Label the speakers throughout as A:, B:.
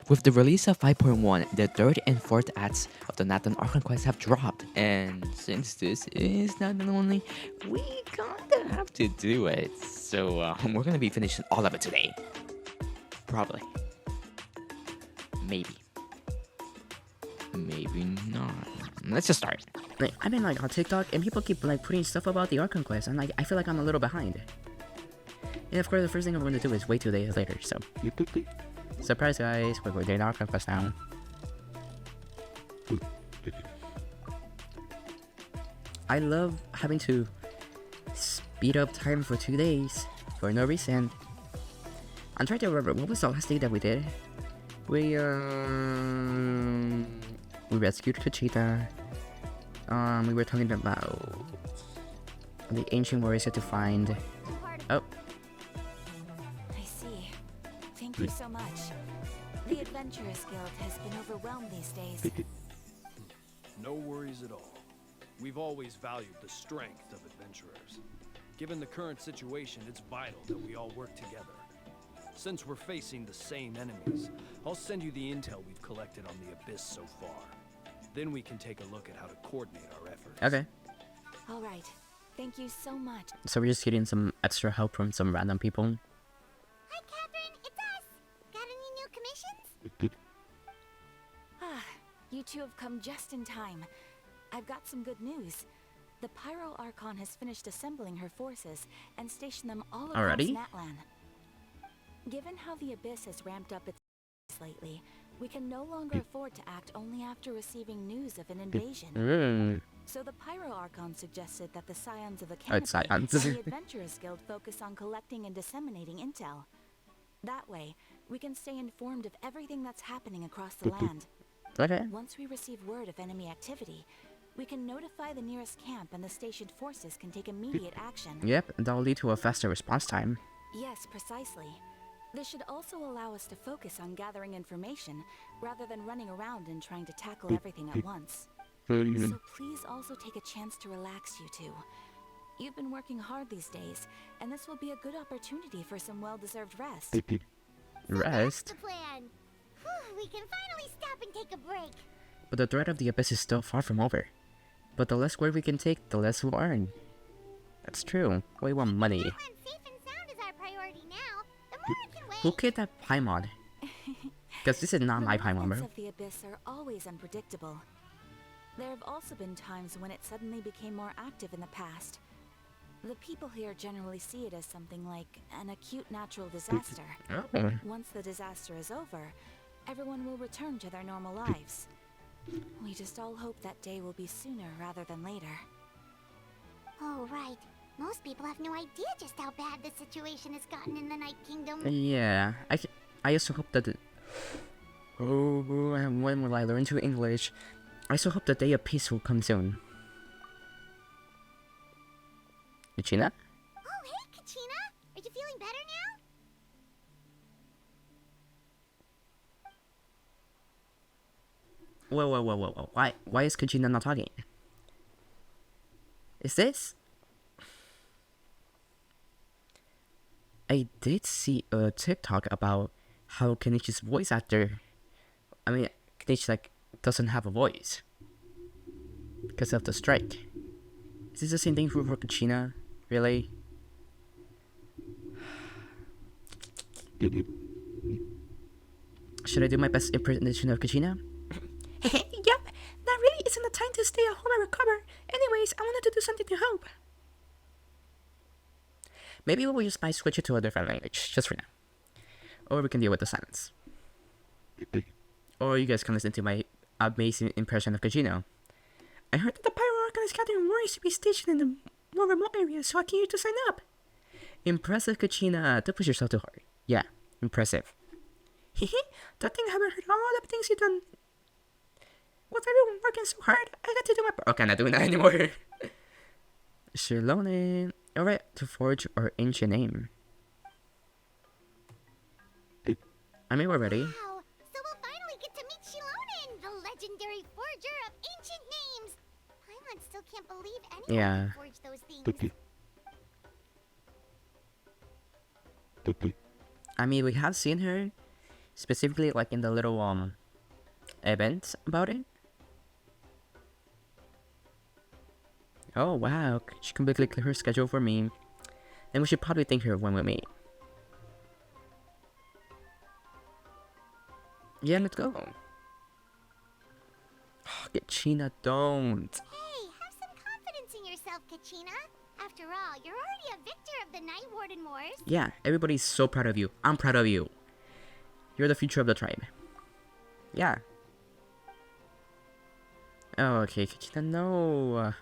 A: With the release of 5.1, the third and fourth acts of the Natlan Archon Quest have dropped, and since this is Natlan Only, we kinda have to do it. So we're gonna be finishing all of it today. Probably. Maybe. Maybe not. Let's just start.
B: Like, I've been like on TikTok and people keep like putting stuff about the Archon Quest, and like I feel like I'm a little behind. And of course, the first thing I'm going to do is wait 2 days later. So, surprise, guys! We're doing Archon Quest now. I love having to speed up time for 2 days for no reason. I'm trying to remember what was the last day that we did. We rescued Kachina. We were talking about the ancient warriors had to find. Oh.
C: I see. Thank you so much. The Adventurers Guild has been overwhelmed these days.
D: No worries at all. We've always valued the strength of adventurers. Given the current situation, it's vital that we all work together. Since we're facing the same enemies, I'll send you the intel we've collected on the Abyss so far. Then we can take a look at how to coordinate our efforts.
B: Okay.
C: All right. Thank you so much.
B: So we're just getting some extra help from some random people.
E: Hi, Catherine. It's us. Got any new commissions?
C: You two have come just in time. I've got some good news. The Pyro Archon has finished assembling her forces and stationed them all across
B: Already?
C: Natlan. Given how the Abyss has ramped up its lately, we can no longer afford to act only after receiving news of an invasion. So the Pyro Archon suggested that the Scions of the Canopy
B: Scions.
C: and the Adventurers Guild focus on collecting and disseminating intel. That way, we can stay informed of everything that's happening across the land.
B: Okay.
C: Once we receive word of enemy activity, we can notify the nearest camp and the stationed forces can take immediate action.
B: Yep, that'll lead to a faster response time.
C: Yes, precisely. This should also allow us to focus on gathering information, rather than running around and trying to tackle everything at once. So please also take a chance to relax, you two. You've been working hard these days, and this will be a good opportunity for some well-deserved rest.
B: Rest?
E: That's the plan. Whew, we can finally stop and take a break.
B: But the threat of the Abyss is still far from over. But the less work we can take, the less we'll earn. That's true. We want money.
E: Natlan safe and sound is our priority now. The more it can wait.
B: Who killed that Paimon? Because this is not my Paimon,
C: movements
B: bro.
C: of the Abyss are always unpredictable. There have also been times when it suddenly became more active in the past. The people here generally see it as something like an acute natural disaster.
B: Oh.
C: Once the disaster is over, everyone will return to their normal lives. We just all hope that day will be sooner rather than later.
E: Oh, right. Most people have no idea just how bad the situation has gotten in the Night Kingdom.
B: Yeah, I also hope that and when will I learn to English? I also hope the day of peace will come soon. Kachina?
E: Oh, hey, Kachina. Are you feeling better now?
B: Whoa. Why is Kachina not talking? Is this? I did see a TikTok about how Kenichi's voice actor... I mean, Kenichi, like, doesn't have a voice. Because of the strike. Is this the same thing for Kachina? Really? Should I do my best impersonation of Kachina? Yep, that really isn't the time to stay at home and recover. Anyways, I wanted to do something to help. Maybe we'll just might switch it to a different language, just for now. Or we can deal with the silence. Or you guys can listen to my amazing impression of Kachina. I heard that the Pyro Archon is gathering warriors to be stationed in the more remote areas, so I can use to sign up. Impressive, Kachina. Don't push yourself too hard. Yeah, impressive. Hehe, that thing I haven't heard all the things you've done. With everyone working so hard, I got to do my part. Okay, I'm not doing that anymore. Xilonen. Alright, to forge our ancient name. I mean, we're ready.
E: Wow. So we'll finally get to meet Xilonen, the legendary forger of ancient names. Paimon still can't believe anyone can forge those things.
B: I mean, we have seen her Specifically, like in the little event about it. Oh wow, she completely cleared her schedule for me. Then we should probably thank her when we meet. Yeah, let's go. Kachina, don't.
E: Hey, have some confidence in yourself, Kachina. After all, you're already a victor of the Night Warden Wars.
B: Yeah, everybody's so proud of you. I'm proud of you. You're the future of the tribe. Yeah. Oh, okay, Kachina, no.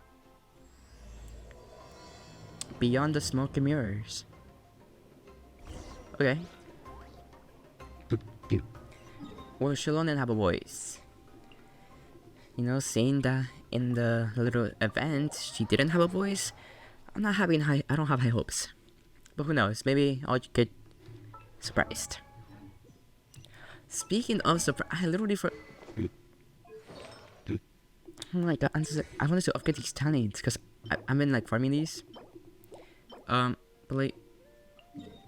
B: Beyond the smoke and mirrors. Okay. Will Xilonen have a voice? You know, saying that in the little event she didn't have a voice, I don't have high hopes. But who knows? Maybe I'll get surprised. Speaking of surprise, I literally oh my god, I wanted to upgrade these talents because I've been like farming these. But like,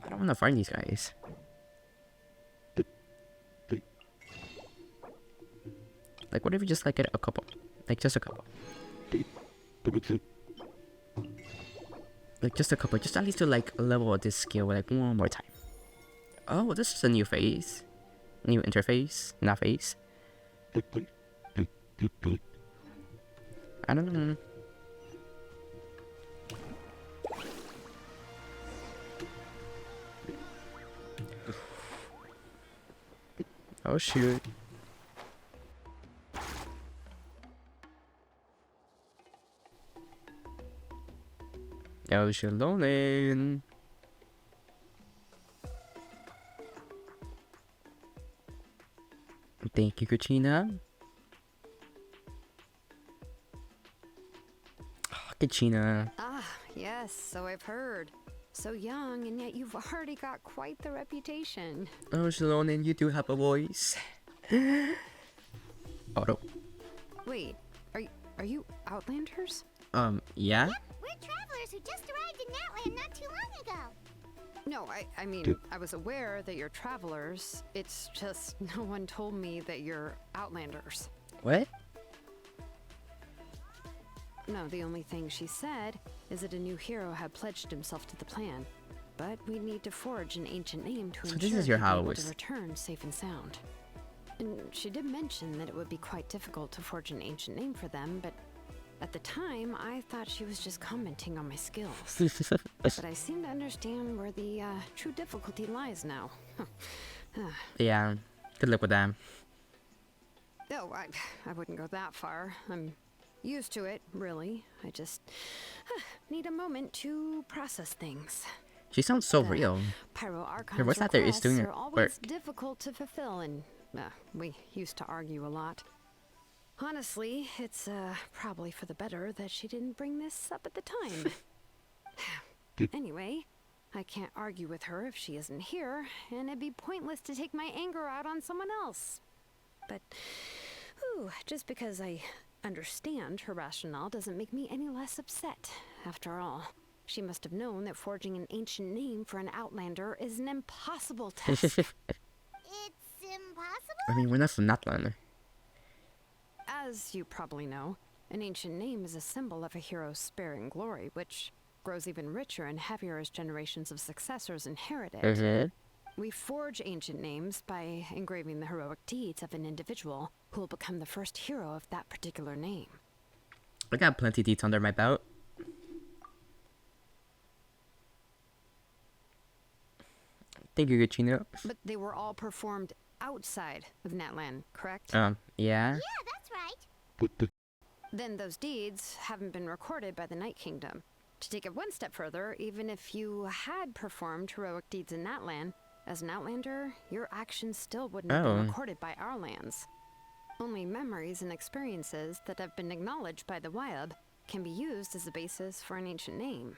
B: I don't want to farm these guys. Like, what if we just like get a couple? Like, just a couple. Like, just a couple. Just at least to like level this skill like one more time. Oh, this is a new phase. New interface. Not phase. I don't know. Oh shoot. Oh, Xilonen. Thank you, Kachina. Oh, Kachina.
F: Ah, yes, so I've heard. So young, and yet you've already got quite the reputation.
B: Oh, Xilonen, you do have a voice. Oh no.
F: Wait, are you Outlanders?
B: Yeah?
E: Yep, we're travelers who just arrived in Natlan not too long ago.
F: No, I mean, I was aware that you're travelers. It's just no one told me that you're Outlanders.
B: What?
F: No, the only thing she said is that a new hero had pledged himself to the plan. But we need to forge an ancient name to
B: So
F: ensure
B: this is your
F: he'll be able
B: house.
F: to return safe and sound. And she did mention that it would be quite difficult to forge an ancient name for them, but at the time, I thought she was just commenting on my skills. But I seem to understand where the true difficulty lies now.
B: Yeah. Good luck with that.
F: Oh, I wouldn't go that far. I'm used to it, really. I just need a moment to process things.
B: She sounds so
F: The
B: real.
F: Pyro Archon's
B: Her voice actor is
F: requests
B: doing
F: are
B: her
F: always
B: work.
F: difficult to fulfill, and we used to argue a lot. Honestly, it's probably for the better that she didn't bring this up at the time. Anyway, I can't argue with her if she isn't here, and it'd be pointless to take my anger out on someone else. But, just because I understand her rationale doesn't make me any less upset. After all, she must have known that forging an ancient name for an Outlander is an impossible task.
E: It's impossible?
B: I mean, we're not from Natlan.
F: As you probably know, an ancient name is a symbol of a hero's sparing glory, which grows even richer and heavier as generations of successors inherit it. We forge ancient names by engraving the heroic deeds of an individual who will become the first hero of that particular name.
B: I got plenty of deets under my belt. Thank you, Kachina.
F: But they were all performed outside of Natlan, correct?
B: Yeah.
E: Yeah, that's right.
F: Then those deeds haven't been recorded by the Night Kingdom. To take it one step further, even if you had performed heroic deeds in Natlan, as an Outlander, your actions still wouldn't have been recorded by our lands. Only memories and experiences that have been acknowledged by the Wyab can be used as a basis for an ancient name.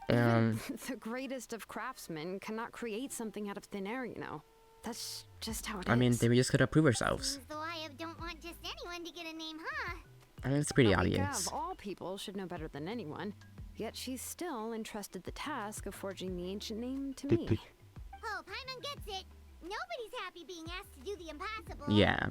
F: Even the greatest of craftsmen cannot create something out of thin air, you know. That's just how it is.
B: I mean, they just gotta prove ourselves.
E: Seems the Wyab don't want just anyone to get a name, huh?
B: I mean, it's pretty
F: Alika,
B: obvious.
F: of all people, should know better than anyone. Yet she's still entrusted the task of forging the ancient name to me.
E: Oh, Paimon gets it. Nobody's happy being asked to do the impossible.
B: Yeah.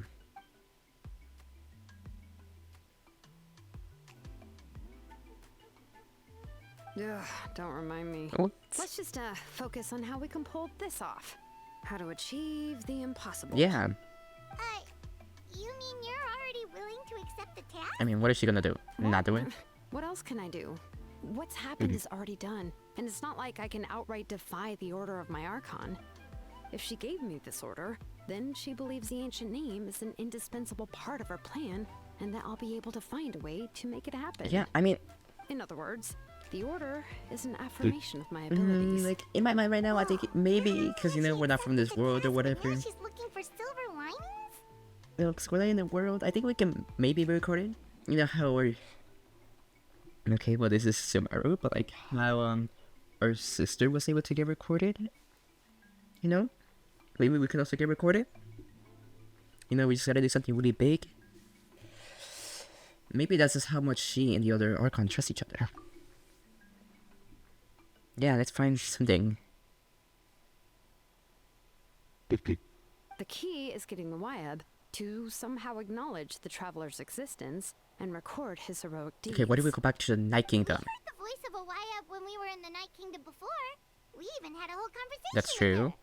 F: Ugh, don't remind me.
B: What?
F: Let's just focus on how we can pull this off. How to achieve the impossible.
B: Yeah.
E: You mean you're already willing to accept the task?
B: I mean, what is she gonna do? Not do it?
F: What else can I do? What's happened is already done, and it's not like I can outright defy the order of my Archon. If she gave me this order, then she believes the ancient name is an indispensable part of her plan, and that I'll be able to find a way to make it happen.
B: Yeah, I mean,
F: In other words, the order is an affirmation of my abilities.
B: like, in my mind right now, I think maybe because, you know, we're not from this world or whatever.
E: She's looking for silver linings?
B: You know, 'cause we're not in the world, I think we can maybe record it. You know how we're... Okay, well, this is similar, but like how, our sister was able to get recorded. You know? Maybe we can also get recorded. You know, we just gotta do something really big. Maybe that's just how much she and the other Archon trust each other. Yeah, let's find something.
F: The key is getting the Wyab to somehow acknowledge the traveler's existence and record his heroic deeds.
B: Okay, what if we go back to the Night Kingdom?
E: We heard the voice of a Wyab when we were in the Night Kingdom before. We even had a whole conversation
B: That's
E: with
B: true.
E: her.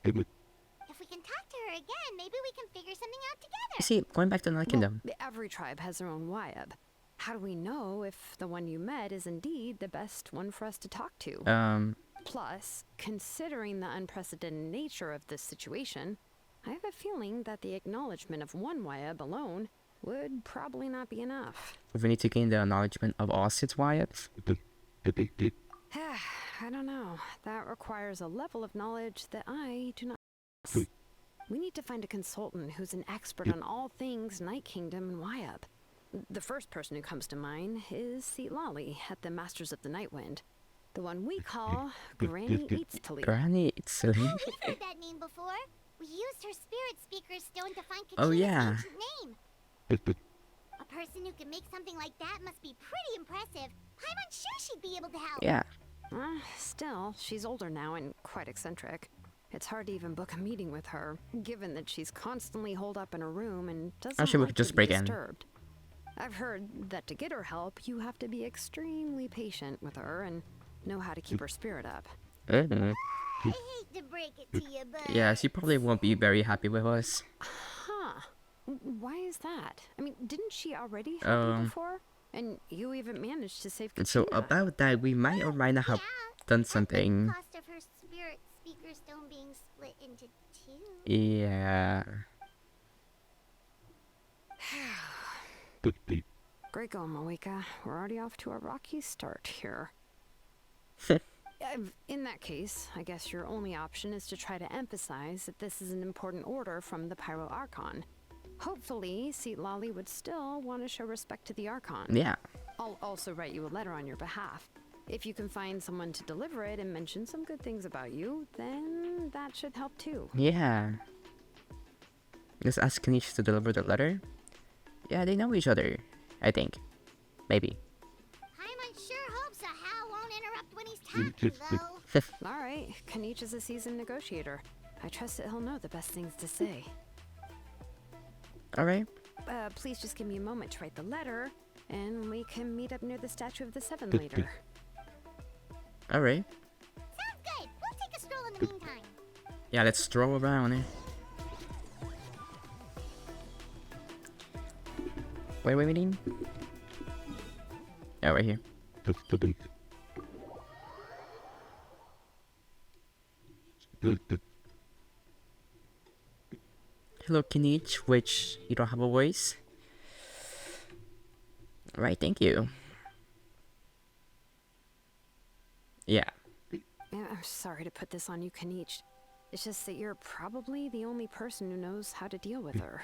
E: If we can talk to her again, maybe we can figure something out together.
B: You see, going back to the Night Kingdom.
F: Well, every tribe has their own Wyab. How do we know if the one you met is indeed the best one for us to talk to? Plus, considering the unprecedented nature of this situation, I have a feeling that the acknowledgement of one Wyab alone would probably not be enough.
B: We need to gain the acknowledgement of all Sid's Wyabs.
F: I don't know. That requires a level of knowledge that I do not possess. We need to find a consultant who's an expert on all things Night Kingdom and Wyab. The first person who comes to mind is Citlali at the Masters of the Night Wind. The one we call Granny Citlali.
B: Granny Citlali.
E: We've heard that name before. We used her spirit speaker stone to find Kachina's
B: Oh, yeah.
E: ancient name. A person who can make something like that must be pretty impressive. I'm unsure she'd be able to help.
B: Yeah.
F: Still, she's older now and quite eccentric. It's hard to even book a meeting with her, given that she's constantly holed up in her room and doesn't
B: Actually, we
F: like
B: could
F: to
B: just
F: be
B: break in.
F: disturbed. I've heard that to get her help, you have to be extremely patient with her and know how to keep her spirit up.
B: Uh,
E: I hate to break it to you, but...
B: yeah, she probably won't be very happy with us.
F: Huh. Why is that? I mean, didn't she already help you before? And you even managed to save Kachina.
B: So about that, we might or might not have done something.
E: The cost of her spirit speaker stone being split into two.
B: Yeah.
F: Great going, Moeka. We're already off to a rocky start here. In that case, I guess your only option is to try to emphasize that this is an important order from the Pyro Archon. Hopefully, Citlali would still want to show respect to the Archon.
B: Yeah.
F: I'll also write you a letter on your behalf. If you can find someone to deliver it and mention some good things about you, then that should help too.
B: Yeah. Just ask Kanish to deliver the letter. Yeah, they know each other. I think. Maybe.
E: Paimon sure hopes a Hal won't interrupt when he's talking, though.
F: Alright, Kanich is a seasoned negotiator. I trust that he'll know the best things to say.
B: Alright.
F: Please just give me a moment to write the letter, and we can meet up near the Statue of the Seven later.
B: Alright.
E: Sounds good. We'll take a stroll in the meantime.
B: Yeah, let's stroll around. Where are we meeting? Oh, right here. Hello, Kinich, which you don't have a voice. Right, thank you. Yeah.
F: Yeah, I'm sorry to put this on you, Kanich. It's just that you're probably the only person who knows how to deal with her.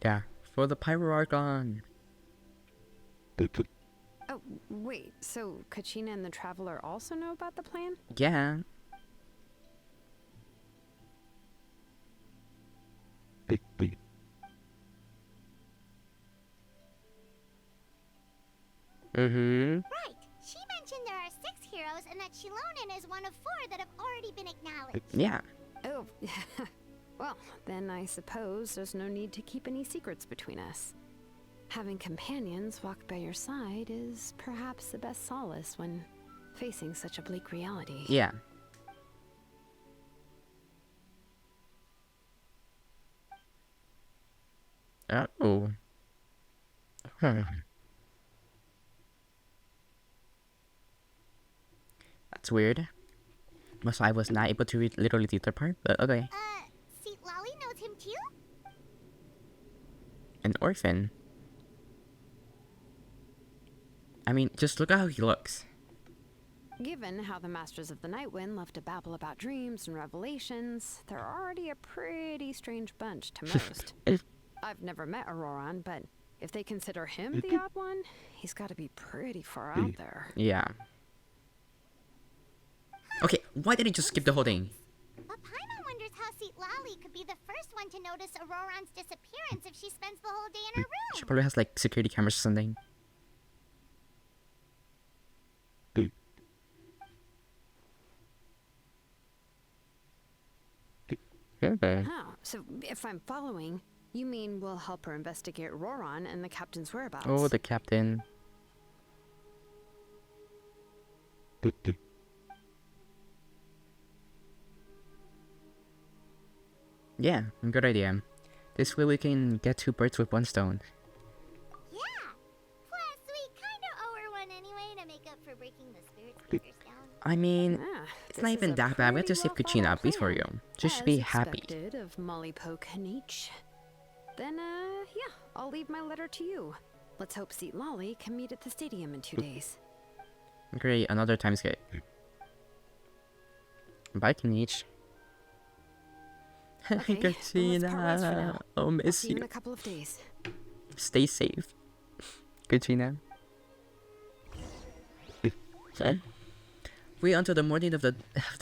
B: Yeah, for the Pyro Archon.
F: Oh, wait, so Kachina and the Traveler also know about the plan?
B: Yeah.
E: Right. She mentioned there are 6 heroes heroes and that Xilonen is one of 4 that have already been acknowledged.
B: Yeah.
F: Oh, well, then I suppose there's no need to keep any secrets between us. Having companions walk by your side is perhaps the best solace when facing such a bleak reality.
B: Yeah. Oh. Huh. That's weird. So I was not able to read literally the third part, but okay.
E: Citlali knows him too?
B: An orphan. I mean, just look at how he looks.
F: Given how the Masters of the Nightwind love to babble about dreams and revelations, they're already a pretty strange bunch to most. I've never met Ororon, but if they consider him the odd one, he's got to be pretty far out there.
B: Yeah. Okay, why did he just skip the whole thing?
E: But Paimon wonders how Citlali could be the first one to notice Ororon's disappearance if she spends the whole day in her
B: She
E: room.
B: probably has like security cameras or something. Okay.
F: Oh, so if I'm following, you mean we'll help her investigate Ororon and the captain's whereabouts?
B: Oh, the captain. Yeah, good idea. This way we can get 2 birds with 1 stone.
E: Yeah. Plus, we kind of owe her one anyway to make up for breaking the spirit speaker's down.
B: I mean,
F: Ah,
B: it's
F: this
B: not
F: is
B: even
F: a
B: that bad. We have to
F: pretty
B: save Kachina
F: well
B: at least for
F: thought
B: you.
F: out
B: Just
F: plan,
B: be
F: as
B: happy.
F: expected of Molly Poke Hanich. Then, yeah, I'll leave my letter to you. Let's hope Citlali can meet at the stadium in 2 days.
B: Great, another time skip. Bye, Kanich.
F: Okay, well, let's part ways for
B: Kachina,
F: now.
B: I'll
F: I'll
B: miss
F: see you in
B: you.
F: a couple of days.
B: Stay safe. Kachina. Wait until the morning of the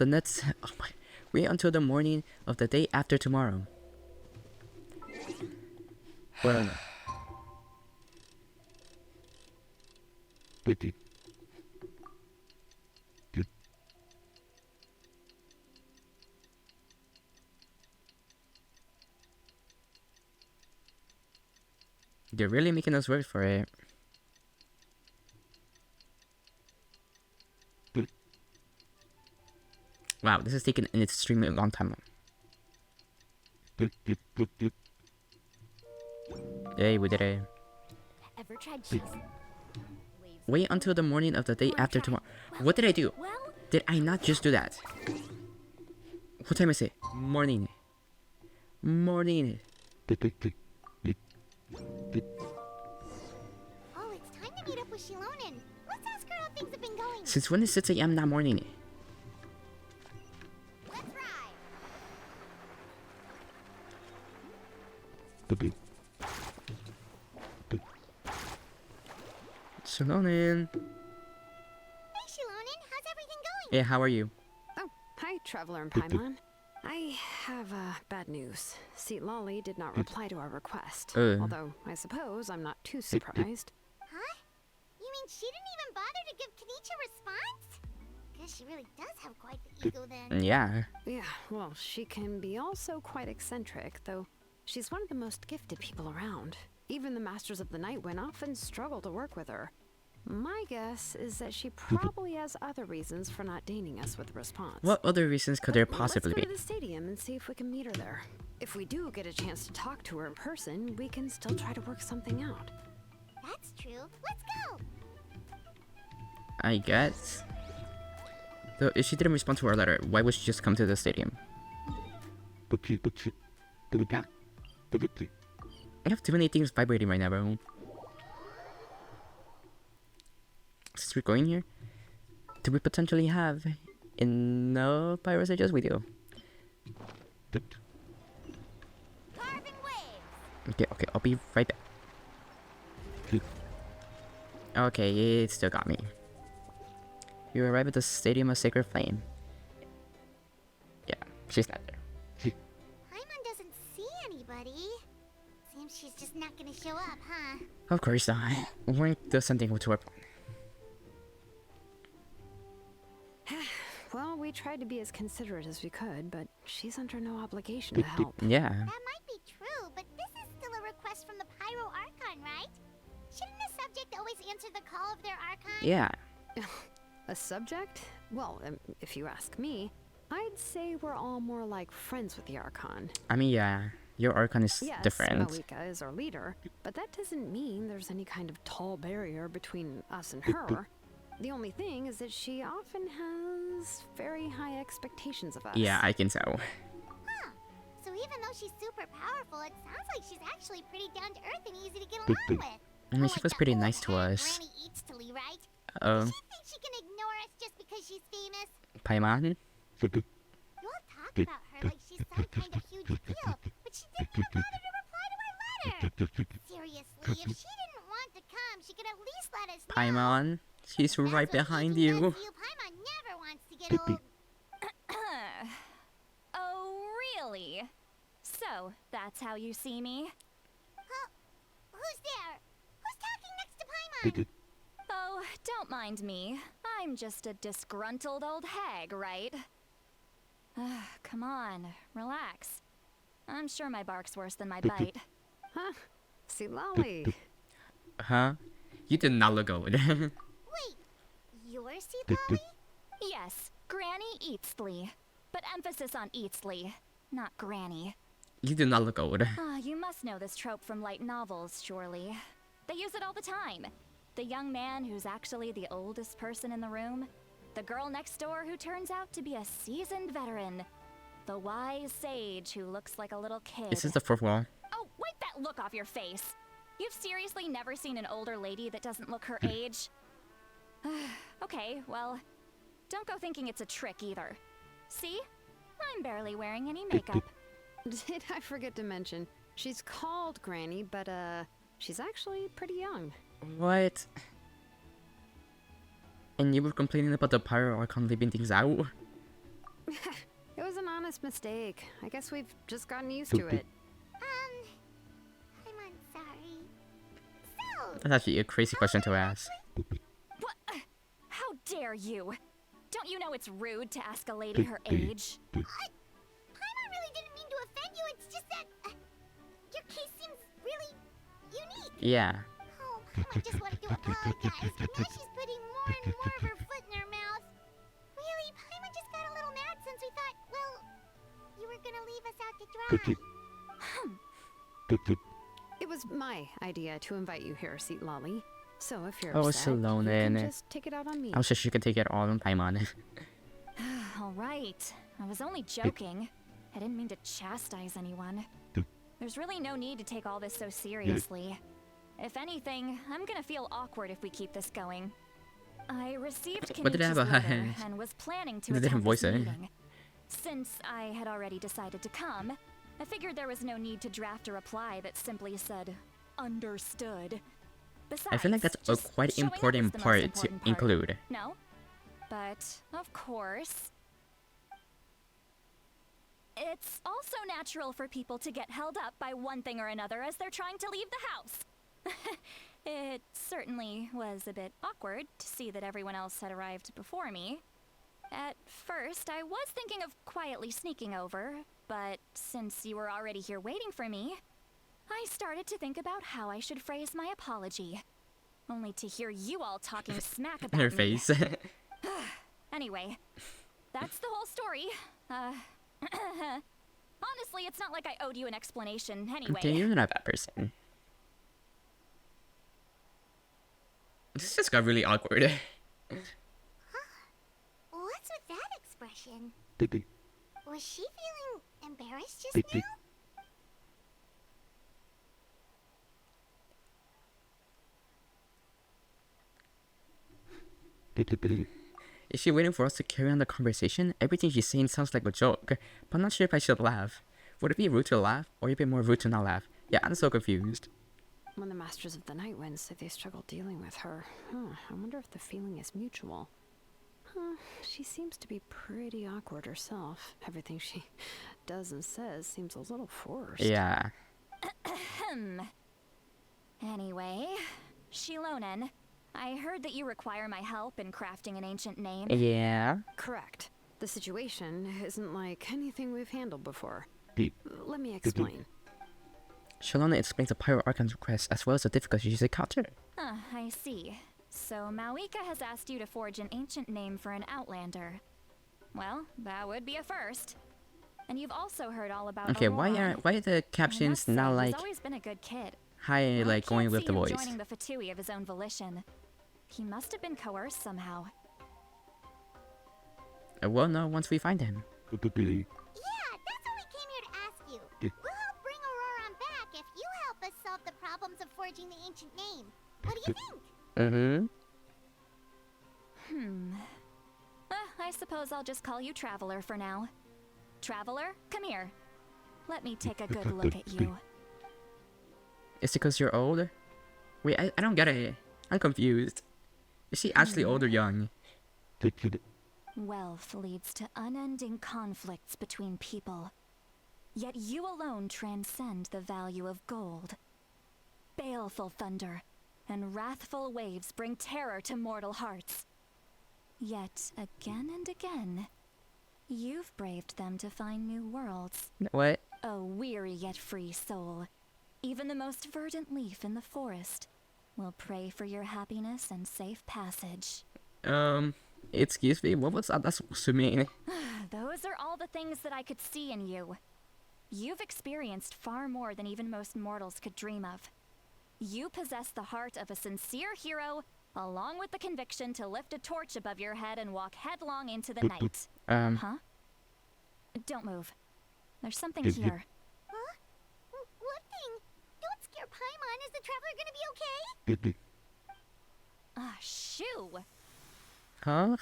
B: next. Oh my! Wait until the morning of the day after tomorrow. Well, they're really making us work for it. Wow, this has taken an extremely long time. Yay, we did it.
C: Ever tried cheese?
B: Wait until the morning of the day after tomorrow. What did I do?
C: Well,
B: Did I not just do that? What time is it? Morning. Morning.
E: Oh, it's time to meet up with Xilonen. Let's ask her how things have been going.
B: Since when is 6 a.m. not morning?
E: Let's ride.
B: Xilonen.
E: Hey, Xilonen, how's everything going?
B: Hey, how are you?
F: Oh, hi, Traveler and Paimon. I have bad news. Citlali did not reply to our request. Although, I suppose I'm not too surprised.
E: Huh? You mean she didn't even bother to give Kanichi a response? Guess she really does have quite the ego then.
B: Yeah.
F: Yeah, well, she can be also quite eccentric, though she's one of the most gifted people around. Even the Masters of the Nightwind often struggle to work with her. My guess is that she probably has other reasons for not deigning us with a response.
B: What other reasons could there possibly
F: Let's go
B: be?
F: to the stadium and see if we can meet her there. If we do get a chance to talk to her in person, we can still try to work something out.
E: That's true. Let's go.
B: I guess. Though, if she didn't respond to our letter, why would she just come to the stadium? I have too many things vibrating right now, bro. Since we're going here, do we potentially have enough pirate messages? We do.
E: Carving waves.
B: Okay, I'll be right back. Okay, it still got me. You arrive at the Stadium of Sacred Flame. Yeah, she's not there.
E: Paimon doesn't see anybody. Seems she's just not gonna show up, huh?
B: Of course not. We're doing something to her plan.
F: tried to be as considerate as we could, but she's under no obligation to help.
B: Yeah.
E: That might be true, but this is still a request from the Pyro Archon, right? Shouldn't the subject always answer the call of their Archon?
B: Yeah.
F: A subject? Well, if you ask me, I'd say we're all more like friends with the Archon.
B: I mean, yeah. Your Archon is
F: Yes,
B: different.
F: Malika is our leader, but that doesn't mean there's any kind of tall barrier between us and her. The only thing is that she often has very high expectations of us.
B: Yeah, I can tell.
E: Huh. So even though she's super powerful, it sounds like she's actually pretty down to earth and easy to get along with.
B: I mean, she was pretty nice to us.
E: Granny Citlali, right?
B: Uh-oh.
E: Does she think she can ignore us just because she's famous?
B: Paimon?
E: You all talk about her like she's some kind of huge deal, but she didn't even bother to reply to our letter. Seriously, if she didn't want to come, she could at least let us know.
B: Paimon? She's
E: That's
B: right
E: what
B: behind
E: Agent
B: you.
E: does to you. Paimon never wants to get old.
C: Oh, really? So, that's how you see me?
E: Huh? Who's there? Who's talking next to Paimon?
C: Oh, don't mind me. I'm just a disgruntled old hag, right? Come on, relax. I'm sure my bark's worse than my bite.
F: Huh? Citlali.
B: Huh? You did not look old.
E: Wait, you're Citlali?
C: Yes, Granny Eatsley. But emphasis on Eatsley, not Granny.
B: You do not look old.
C: You must know this trope from light novels, surely. They use it all the time. The young man who's actually the oldest person in the room. The girl next door who turns out to be a seasoned veteran. The wise sage who looks like a little kid.
B: This is the fourth wall.
C: Oh, wipe that look off your face. You've seriously never seen an older lady that doesn't look her age? Okay, well, don't go thinking it's a trick either. See? I'm barely wearing any makeup.
F: Did I forget to mention, she's called Granny, but she's actually pretty young.
B: What? And you were complaining about the Pyro Archon leaving things out?
F: It was an honest mistake. I guess we've just gotten used to it.
E: I'm sorry. So,
B: That's actually a crazy question to ask.
C: What? How dare you? Don't you know it's rude to ask a lady her age?
E: Paimon really didn't mean to offend you. It's just that your case seems really unique.
B: Yeah.
E: Oh, Paimon just wanted to apologize, but now she's putting more and more of her foot in her mouth. Really, Paimon just got a little mad since we thought, well, you were gonna leave us out to dry.
F: It was my idea to invite you here, Citlali. So if you're
B: Oh,
F: upset, you
B: Xilonen.
F: can just take it out on me.
B: I was sure she could take it all on Paimon.
C: All right. I was only joking. I didn't mean to chastise anyone. There's really no need to take all this so seriously. If anything, I'm gonna feel awkward if we keep this going. I received
B: But did it have
C: Kenichi's
B: a
C: letter and was planning to
B: They didn't
C: attend
B: voice
C: this
B: it.
C: meeting. Since I had already decided to come, I figured there was no need to draft a reply that simply said, "Understood." Besides,
B: I feel like that's a
C: just
B: quite
C: showing up
B: important
C: is the most
B: part to
C: important part.
B: include.
C: No? But, of course, it's also natural for people to get held up by one thing or another as they're trying to leave the house. It certainly was a bit awkward to see that everyone else had arrived before me. At first, I was thinking of quietly sneaking over, but since you were already here waiting for me, I started to think about how I should phrase my apology. Only to hear you all talking smack about
B: Her
C: me.
B: face.
C: Anyway, that's the whole story. Honestly, it's not like I owed you an explanation anyway.
B: Okay, you're not a bad person. This just got really awkward.
E: What's with that expression? Was she feeling embarrassed just now?
B: Is she waiting for us to carry on the conversation? Everything she's saying sounds like a joke, but I'm not sure if I should laugh. Would it be rude to laugh, or would it be more rude to not laugh? Yeah, I'm so confused.
F: When the Masters of the Night Wind say they struggle dealing with her, I wonder if the feeling is mutual. She seems to be pretty awkward herself. Everything she does and says seems a little forced.
B: Yeah.
C: Anyway, Xilonen, I heard that you require my help in crafting an ancient name.
B: Yeah.
F: Correct. The situation isn't like anything we've handled before. Let me explain.
B: Xilonen explains the Pyro Archon Quest as well as the difficulties they encounter.
C: I see. So Mawika has asked you to forge an ancient name for an Outlander. Well, that would be a first. And you've also heard all about
B: Okay,
C: Ororon.
B: why are the
C: I
B: captions
C: must say,
B: now
C: he's
B: like
C: always been a good kid.
B: high,
C: I
B: like going
C: can't
B: with
C: see
B: the
C: him
B: voice?
C: joining the Fatui of his own volition. He must have been coerced somehow.
B: We'll know once we find him.
E: Yeah, that's what we came here to ask you. We'll help bring Ororon back if you help us solve the problems of forging the ancient name. What do you think?
C: I suppose I'll just call you Traveler for now. Traveler, come here. Let me take a good look at you.
B: Is it because you're old? Wait, I don't get it. I'm confused. Is she actually old or young?
C: Wealth leads to unending conflicts between people. Yet you alone transcend the value of gold. Baleful thunder and wrathful waves bring terror to mortal hearts. Yet again and again, you've braved them to find new worlds.
B: What?
C: A weary yet free soul. Even the most verdant leaf in the forest will pray for your happiness and safe passage.
B: Excuse me, what was that supposed to mean?
C: Those are all the things that I could see in you. You've experienced far more than even most mortals could dream of. You possess the heart of a sincere hero, along with the conviction to lift a torch above your head and walk headlong into the night. Huh? Don't move. There's something here.
E: Huh? What thing? Don't scare Paimon. Is the Traveler gonna be okay?
C: Ah, shoo!
B: Huh?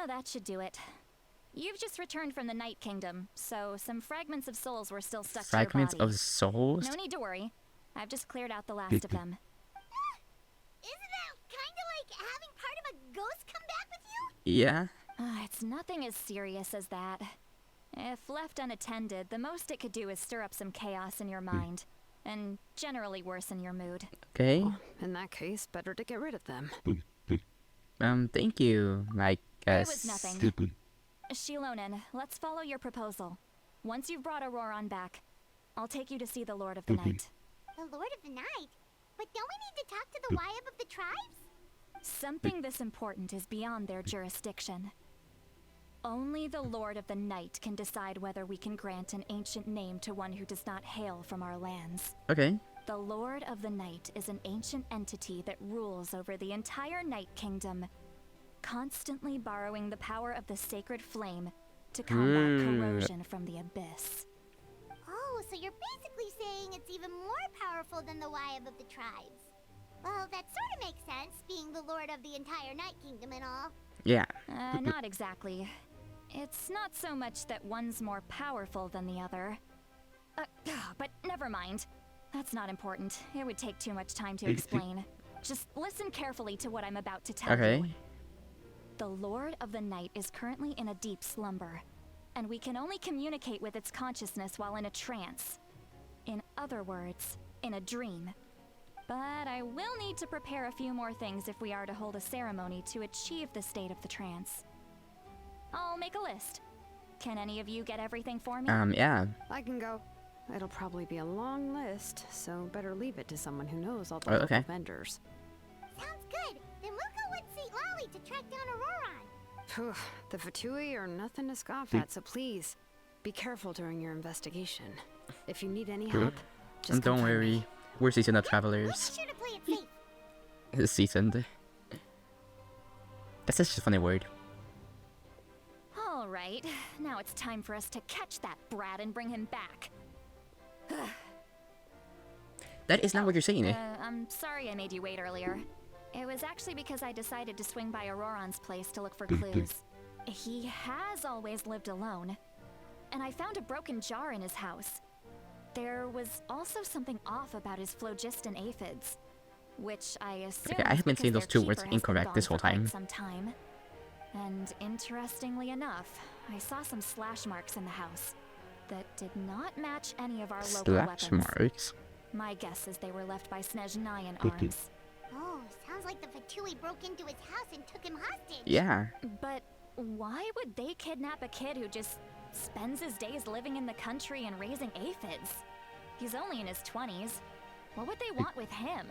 C: That should do it. You've just returned from the Night Kingdom, so some fragments of souls were still stuck
B: Fragments
C: to your body.
B: of souls?
C: No need to worry. I've just cleared out the last of them.
E: Isn't that kinda like having part of a ghost come back with you?
B: Yeah.
C: It's nothing as serious as that. If left unattended, the most it could do is stir up some chaos in your mind, and generally worsen your mood.
B: Okay.
F: In that case, better to get rid of them.
B: Thank you, I guess.
C: It was nothing. Xilonen, let's follow your proposal. Once you've brought Ororon back, I'll take you to see the Lord of the Night.
E: The Lord of the Night? But don't we need to talk to the Wyab of the tribes?
C: Something this important is beyond their jurisdiction. Only the Lord of the Night can decide whether we can grant an ancient name to one who does not hail from our lands.
B: Okay.
C: The Lord of the Night is an ancient entity that rules over the entire Night Kingdom, constantly borrowing the power of the sacred flame to combat corrosion from the abyss.
E: Oh, so you're basically saying it's even more powerful than the Wyab of the tribes. Well, that sort of makes sense, being the Lord of the entire Night Kingdom and all.
B: Yeah.
C: Not exactly. It's not so much that one's more powerful than the other. But never mind. That's not important. It would take too much time to explain. Just listen carefully to what I'm about to tell you. The Lord of the Night is currently in a deep slumber, and we can only communicate with its consciousness while in a trance. In other words, in a dream. But I will need to prepare a few more things if we are to hold a ceremony to achieve the state of the trance. I'll make a list. Can any of you get everything for me?
B: Yeah.
F: I can go. It'll probably be a long list, so better leave it to someone who knows all the local vendors.
E: Sounds good. Then we'll go with Citlali to track down Ororon.
F: The Fatui are nothing to scoff at, so please, be careful during your investigation. If you need any help, just
B: don't
F: come find
B: worry.
F: me.
B: We're seasoned
E: We'll be
B: travelers.
E: sure to play it safe.
B: Seasoned. That's such a funny word.
C: All right. Now it's time for us to catch that brat and bring him back.
B: That is not what you're saying, eh?
C: I'm sorry I made you wait earlier. It was actually because I decided to swing by Ororon's place to look for clues. He has always lived alone, and I found a broken jar in his house. There was also something off about his phlogiston aphids, which I assume
B: Okay, I have been saying those two words incorrect this whole time.
C: Some time. And interestingly enough, I saw some slash marks in the house that did not match any of our local
B: Slash
C: weapons.
B: marks.
C: My guess is they were left by Snezhnayan arms.
E: Oh, sounds like the Fatui broke into his house and took him hostage.
B: Yeah.
C: But
G: Why would they kidnap a kid who just spends his days living in the country and raising aphids? He's only in his 20s. What would they want with him?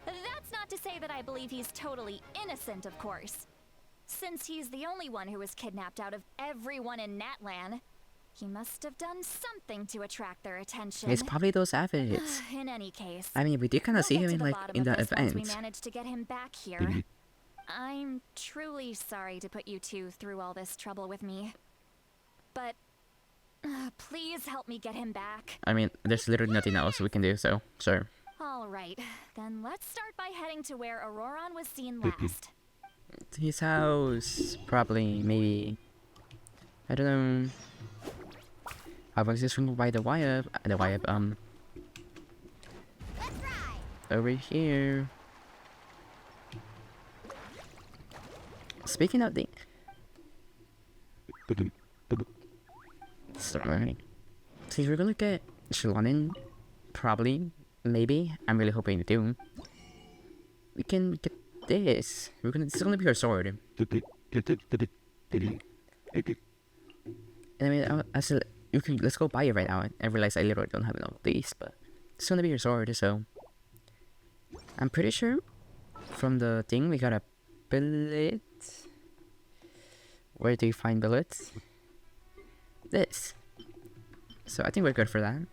G: That's not to say that I believe he's totally innocent, of course. Since he's the only one who was kidnapped out of everyone in Natlan, he must have done something to attract their attention.
B: It's probably those aphids.
G: In any case,
B: I mean, we did kind of see him in like in the event.
G: We managed to get him back here. I'm truly sorry to put you two through all this trouble with me, but please help me get him back.
B: I mean, there's literally nothing else we can do, so sure.
G: All right, then let's start by heading to where Ororon was seen last.
B: His house, probably, maybe. I don't know. I was just swinging by the wire, over here. Speaking of the... Sorry. So we're gonna get Xilonen, probably, maybe. I'm really hoping to do. We can get this. It's gonna be our sword. And I mean, let's go buy it right now. I realize I literally don't have enough of these, but it's gonna be your sword, so... I'm pretty sure from the thing we got a billet. Where do you find billets? This. So I think we're good for that.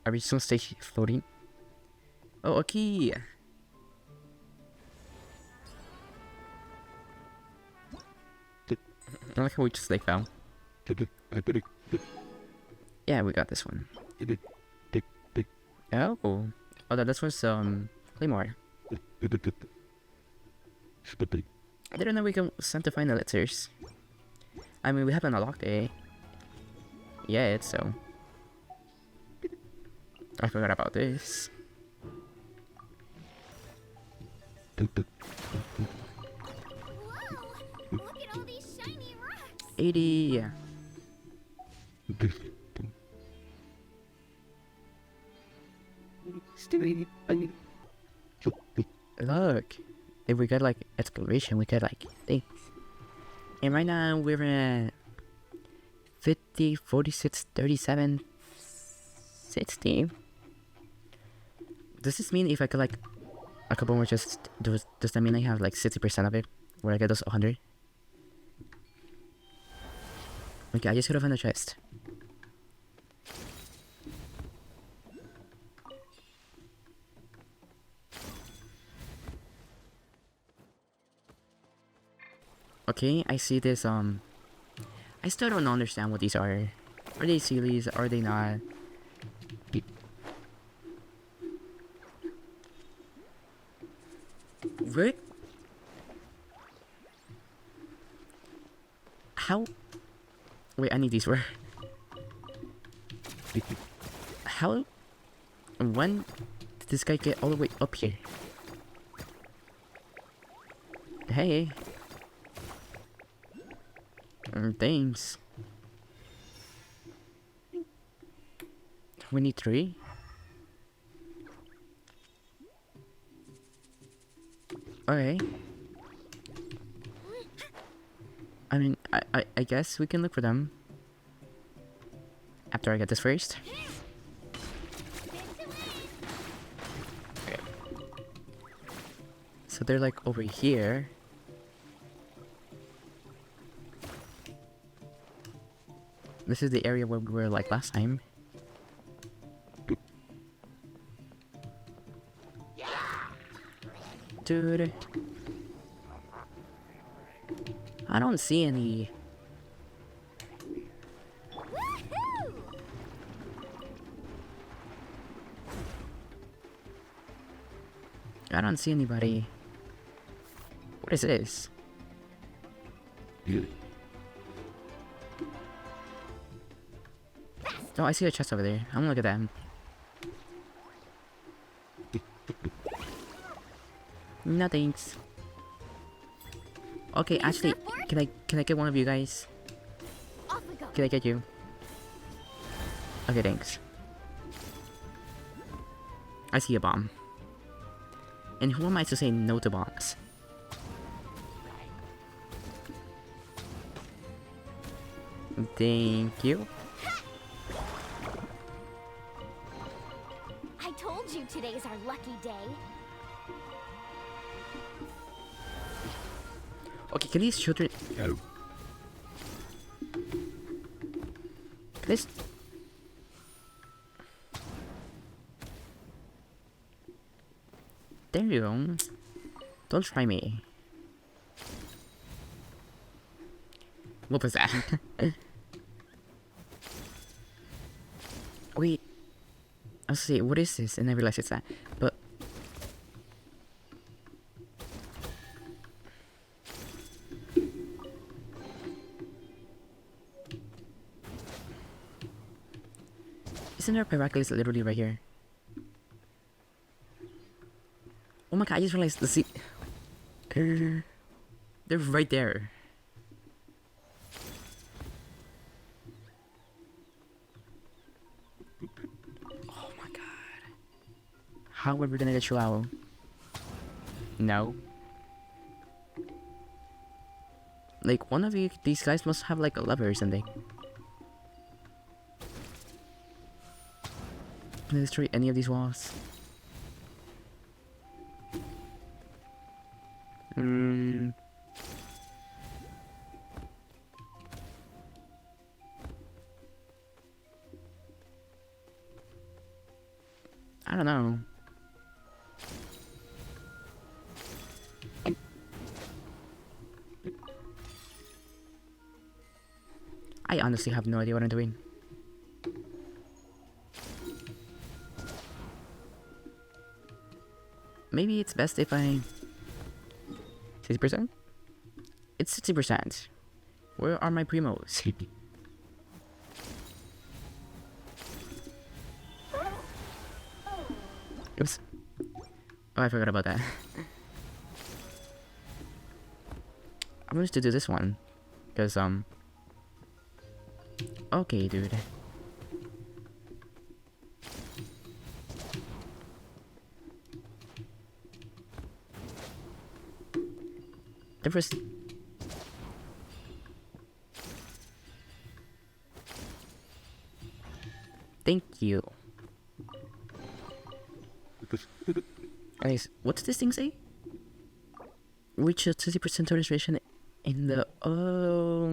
B: Are we still stay floating? Oh, a key! I like how we just like fell. Yeah, we got this one. Oh, this was Claymore. I didn't know we can send to find the letters. I mean, we haven't unlocked it yet, so I forgot about this.
E: Whoa! Look at all these shiny rocks!
B: 80. Look, if we get like exploration, we get like things. And right now we're at 50, 46, 37, 60. Does this mean if I get like a couple more does that mean I have like 60% of it? Where I get those 100? Okay, I just gotta find the chest. Okay, I see this, I still don't understand what these are. Are they sealies? Are they not? What? How? Wait, I need these. Where? How? When did this guy get all the way up here? Hey. Thanks. We need 3. Okay. I mean, I guess we can look for them after I get this first. Okay. So they're like over here. This is the area where we were like last time. Dude. I don't see any. I don't see anybody. What is this? Oh, I see a chest over there. I'm gonna look at them. No thanks. Okay, actually, can I get one of you guys? Can I get you? Okay, thanks. I see a bomb. And who am I to say no to bombs? Thank you.
G: I told you today's our lucky day.
B: Okay, can these children... This... There you go. Don't try me. What was that? Wait. I was saying, what is this? And I realized it's that. But... Isn't there a Pyraculus literally right here? Oh my god, I just realized the sea... They're right there. Oh my god. How are we gonna get Chihuahua? No. Like, one of these guys must have like a lever or something. Can I destroy any of these walls? I don't know. I honestly have no idea what I'm doing. Maybe it's best if I... 60%? It's 60%. Where are my primos? Oops. Oh, I forgot about that. I'm going to do this one. Because, okay, dude. The first... Thank you. Guys, what does this thing say? Reach a 60% registration in the... Oh,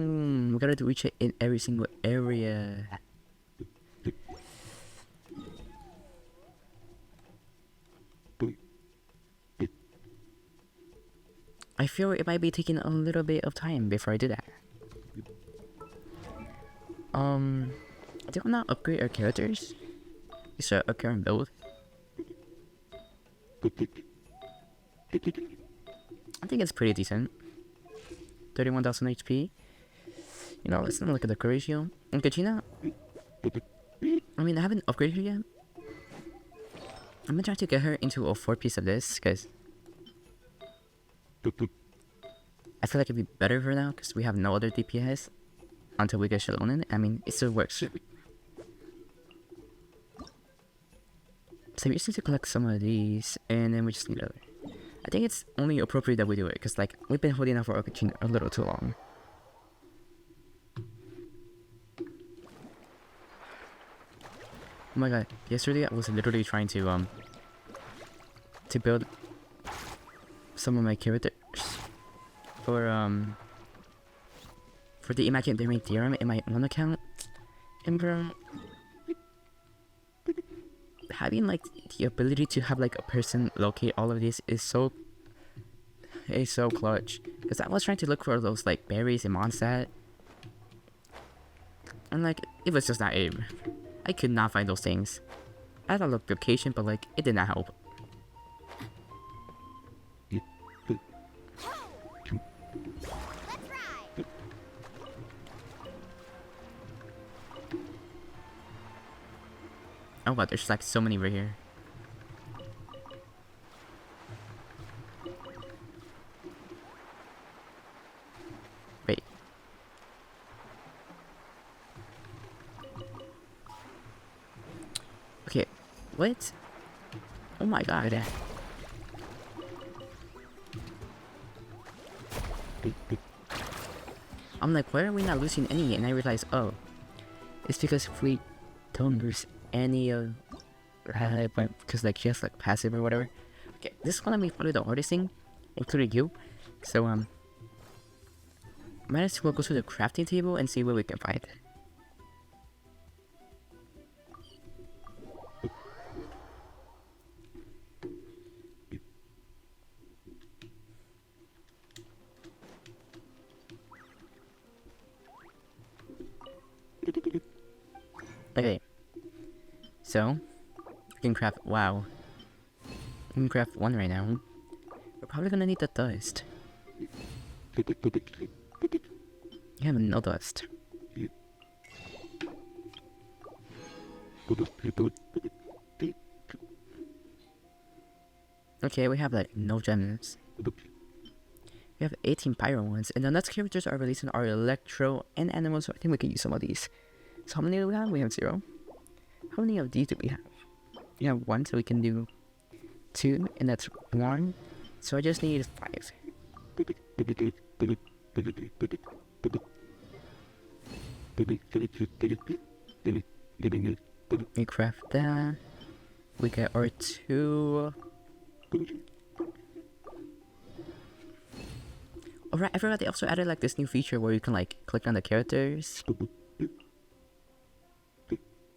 B: we gotta reach it in every single area. I feel it might be taking a little bit of time before I do that. I think I'll not upgrade our characters. It's a current build. I think it's pretty decent. 31,000 HP. You know, let's not look at the courage heal. And Kachina, I mean, I haven't upgraded her yet. I'm gonna try to get her into a 4-piece of this, because I feel like it'd be better for now, because we have no other DPS until we get Xilonen. I mean, it still works. So we just need to collect some of these, and then we just need other. I think it's only appropriate that we do it, because like, we've been holding out for Kachina a little too long. Oh my god, yesterday I was literally trying to build some of my characters for the Immaculate Bearing Theorem in my own account. And bro, having like the ability to have like a person locate all of this is so clutch. Because I was trying to look for those like berries in Mondstadt, and like it was just not aim. I could not find those things. I had a location, but like it did not help. Oh wow, there's like so many right here. Wait. Okay, what? my god. I'm like, why are we not losing any? And I realize, oh, it's because if we don't lose any of, because like she has like passive or whatever. Okay, this is gonna be probably the hardest thing, including you. So might as well go to the crafting table and see what we can find. Okay, so we can craft. Wow, we can craft one right now. We're probably gonna need the dust. You have no dust. Okay, we have like no gems. We have 18 pyro ones, and the next characters are releasing are electro and animals, so I think we can use some of these. So how many do we have? We have 0. How many of these do we have? We have 1, so we can do 2, and that's 1. So I just need 5. We craft that. We get our 2. Alright, I forgot they also added like this new feature where you can like click on the characters.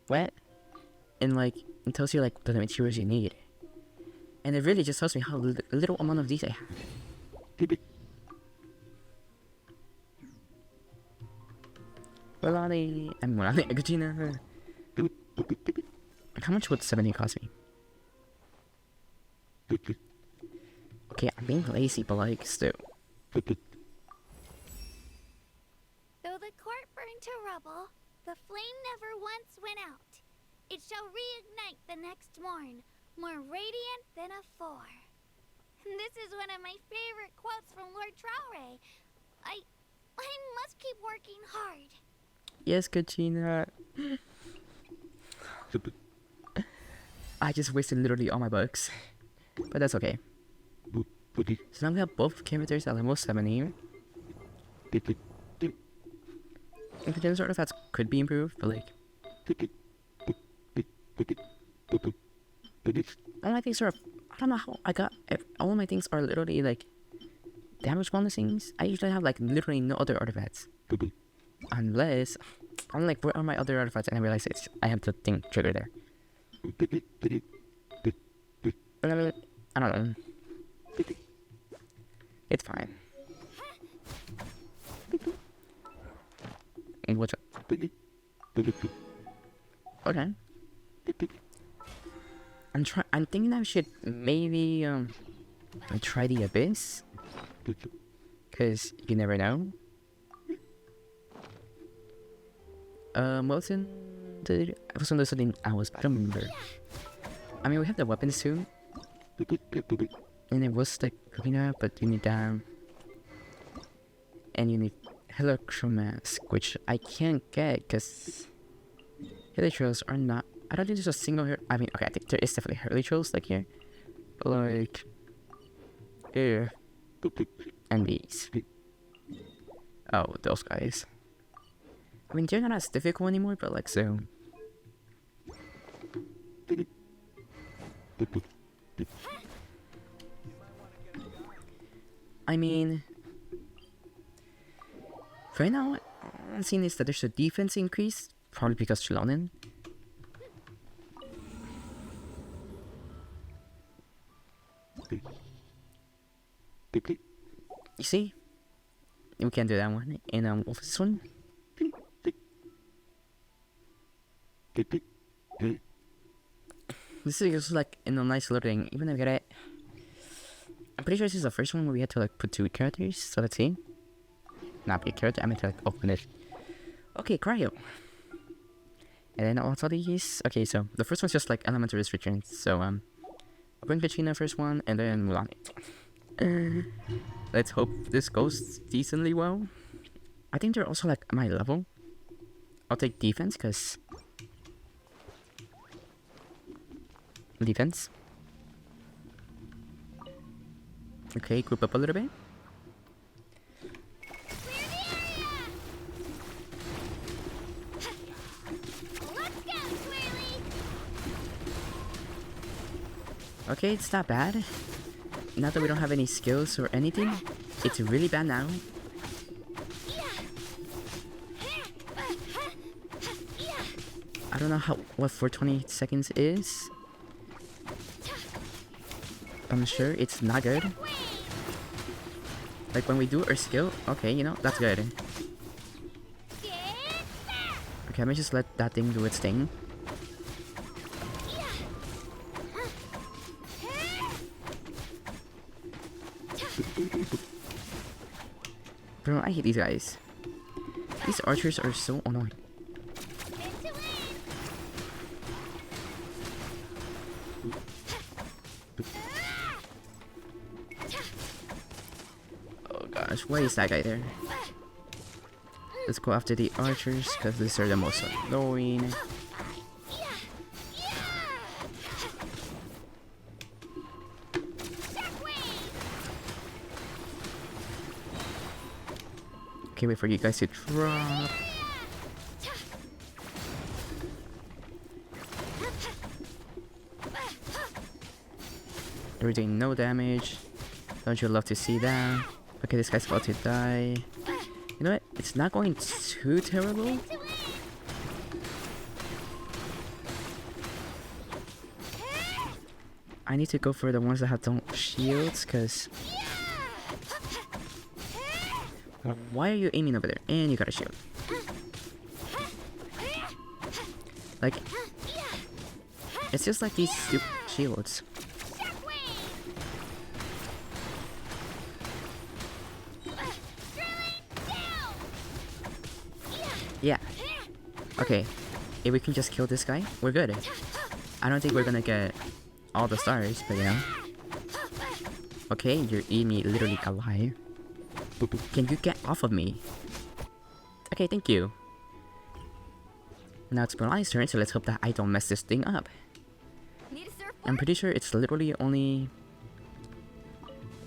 B: What? And like it tells you like the materials you need. And it really just tells me how little amount of these I have. Citlali, I'm Kachina. How much would 70 cost me? Okay, I'm being lazy, but like still.
E: Though the court burned to rubble, the flame never once went out. It shall reignite the next morn, more radiant than afore. This is one of my favorite quotes from Lord Traore. I must keep working hard.
B: Yes, Kachina. I just wasted literally all my bucks. But that's okay. So now we have both characters at level 70. And the gems artifacts could be improved, but like... all my things are... I don't know how I got... all my things are literally like... damage bonus things. I usually have like literally no other artifacts. Unless... I'm like, where are my other artifacts? And I realize it's... I have the thing trigger there. I don't know. It's fine. What's up? Okay. I'm thinking I should maybe try the abyss, cause you never know. What was in the? I was on something else, but I don't remember. I mean, we have the weapons too. And it was like Kachina, but you need and you need Electro Mask, which I can't get because Helios are not. I don't think there's a single here. I mean, okay, I think there is definitely Helios like here, but like here and these. Oh, those guys. I mean, they're not as difficult anymore, but like so. I mean, right now, I'm seeing is that there's a defense increase, probably because Xilonen. You see? We can't do that one. And what was this one? This is just like in a nice little thing. Even though I get it. I'm pretty sure this is the first one where we had to like put 2 characters. So let's see. Not be a character, I meant to like open it. Okay, cryo. And then also these. Okay, so the first one's just like elemental restrictions. So I'll bring Kachina first one and then Mulan. Let's hope this goes decently well. I think they're also like my level. I'll take defense because defense. Okay, group up a little bit. Okay, it's not bad. Not that we don't have any skills or anything. It's really bad now. I don't know what 420 seconds is. I'm sure it's not good. Like when we do our skill, okay, you know, that's good. Okay, let me just let that thing do its thing. Bro, I hate these guys. These archers are so annoying. Oh gosh, why is that guy there? Let's go after the archers, because these are the most annoying. Okay, wait for you guys to drop. They're doing no damage. Don't you love to see that? Okay, this guy's about to die. You know what? It's not going too terrible. I need to go for the ones that have don't shields, cause why are you aiming over there? And you got a shield. Like, it's just like these stupid shields. Yeah. Okay. If we can just kill this guy, we're good. I don't think we're gonna get all the stars, but you know. Okay, you're eating me literally alive. Can you get off of me? Okay, thank you. Now it's Citlali's turn, so let's hope that I don't mess this thing up. I'm pretty sure it's literally only...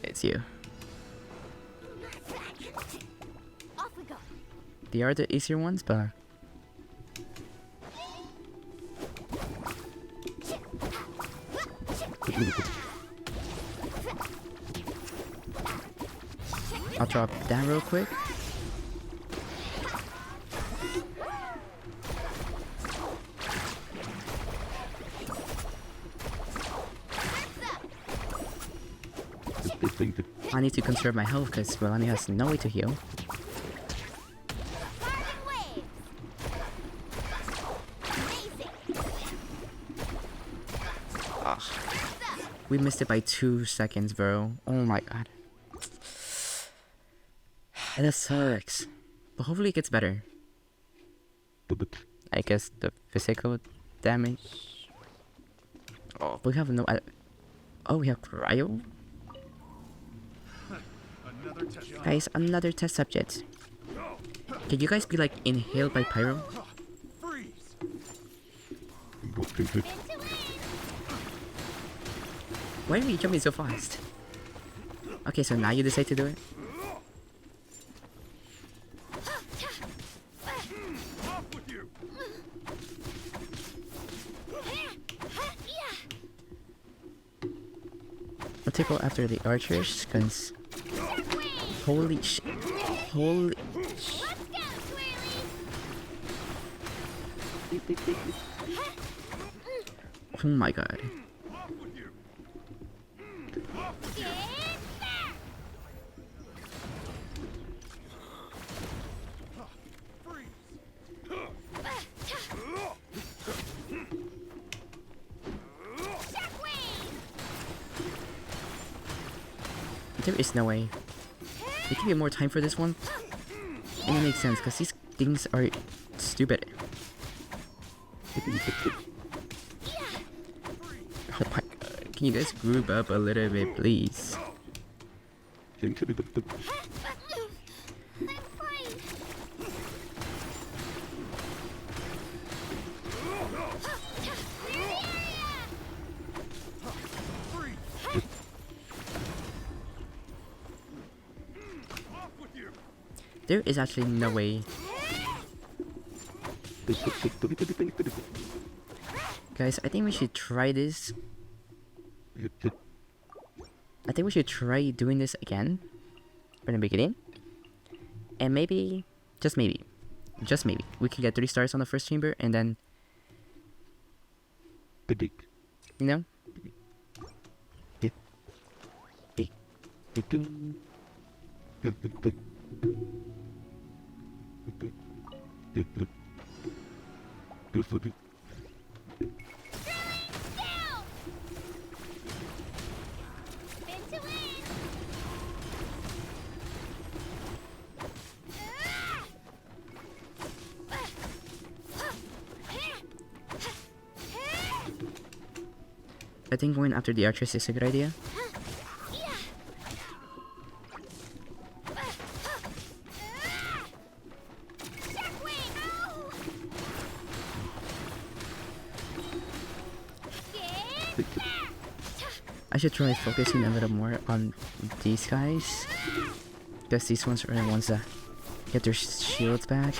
B: It's you. They are the easier ones, but... I'll drop that real quick. I need to conserve my health because Melanie has no way to heal. We missed it by 2 seconds, bro. Oh my god. That sucks. But hopefully it gets better. I guess the physical damage. Oh, we have no... Oh, we have cryo? Guys, another test subject. Can you guys be like inhaled by pyro? Why are you jumping so fast? Okay, so now you decide to do it? I'll take out after the archers, cause... Holy shit. Holy shit. Oh my god. There is no way. There can be more time for this one. And it makes sense, because these things are stupid. Oh my god. Can you guys group up a little bit, please? There is actually no way. Guys, I think we should try this. I think we should try doing this again from the beginning. And maybe, just maybe, we can get 3 stars on the first chamber and then, you know? I think going after the archers is a good idea. I should try focusing a little more on these guys, because these ones are the ones that get their shields back.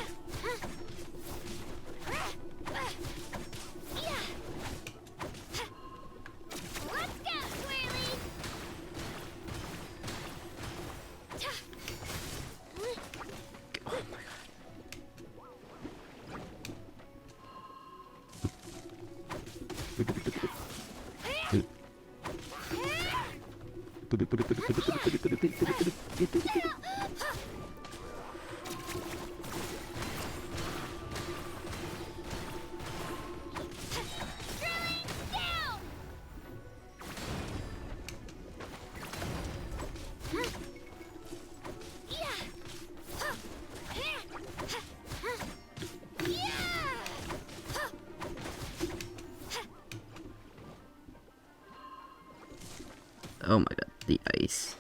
B: Oh my god, the ice.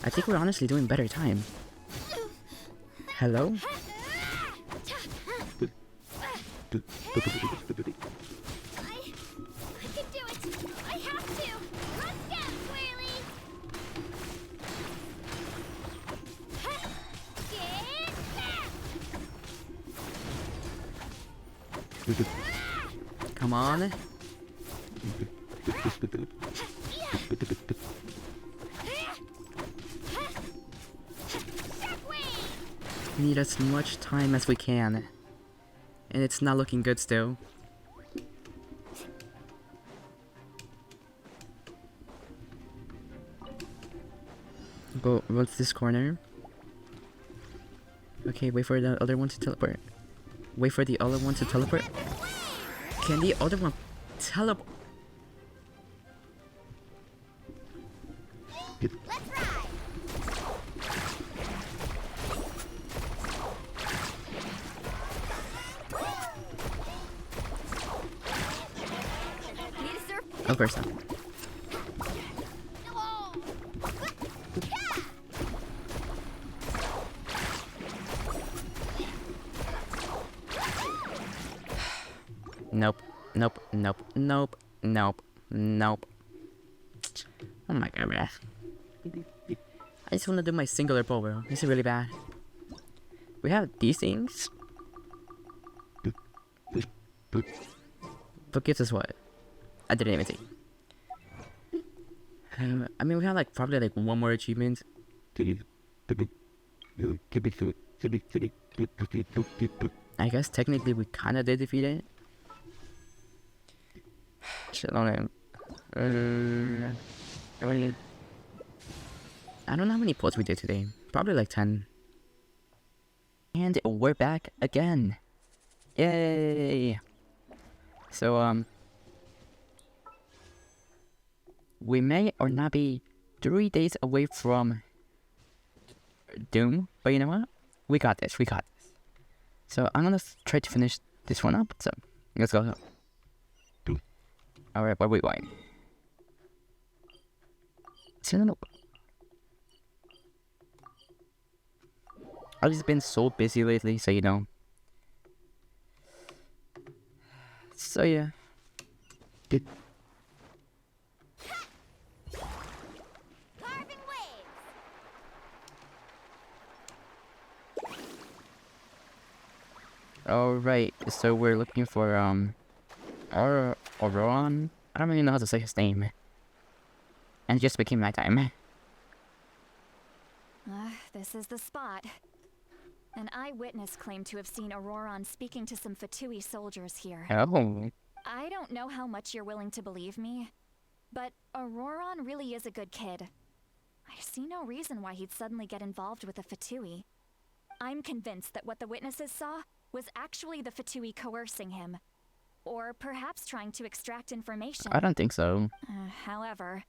B: I think we're honestly doing better time. Hello? Come on. We need as much time as we can. And it's not looking good still. Go run to this corner. Okay, wait for the other one to teleport. Wait for the other one to teleport. Can the other one teleport? Of course not. Nope, nope, nope, nope, nope, nope. Oh my god, bruh. I just wanna do my singular pull, bro. This is really bad. We have these things. But gives us what? I didn't even see. I mean, we have like probably like one more achievement. I guess technically we kinda did defeat it. Xilonen. I don't know how many pulls we did today. Probably like 10. And we're back again. Yay! So, we may or not be 3 days away from Doom, but you know what? We got this, we got this. So I'm gonna try to finish this one up, so let's go. Alright, what are we going? I've just been so busy lately, so you know. So yeah. Good.
E: Carving waves.
B: Alright, so we're looking for Ororon. I don't really know how to say his name. And it just became nighttime.
G: This is the spot. An eyewitness claimed to have seen Ororon speaking to some Fatui soldiers here.
B: Oh.
G: I don't know how much you're willing to believe me, but Ororon really is a good kid. I see no reason why he'd suddenly get involved with a Fatui. I'm convinced that what the witnesses saw was actually the Fatui coercing him. Or perhaps trying to extract information.
B: I don't think so.
G: However,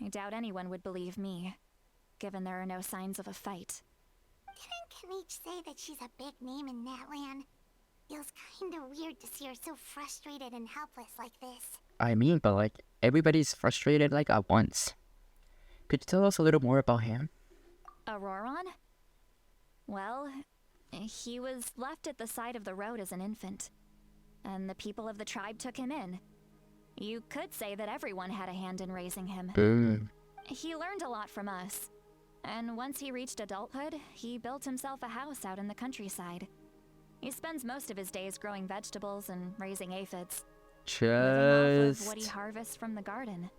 G: I doubt anyone would believe me, given there are no signs of a fight.
E: Didn't Kanich say that she's a big name in Natlan? Feels kinda weird to see her so frustrated and helpless like this.
B: I mean, but like, everybody's frustrated like at once. Could you tell us a little more about him?
G: Ororon? Well, he was left at the side of the road as an infant, and the people of the tribe took him in. You could say that everyone had a hand in raising him.
B: Boom.
G: He learned a lot from us, and once he reached adulthood, he built himself a house out in the countryside. He spends most of his days growing vegetables and raising aphids, living off of what he harvests from the garden.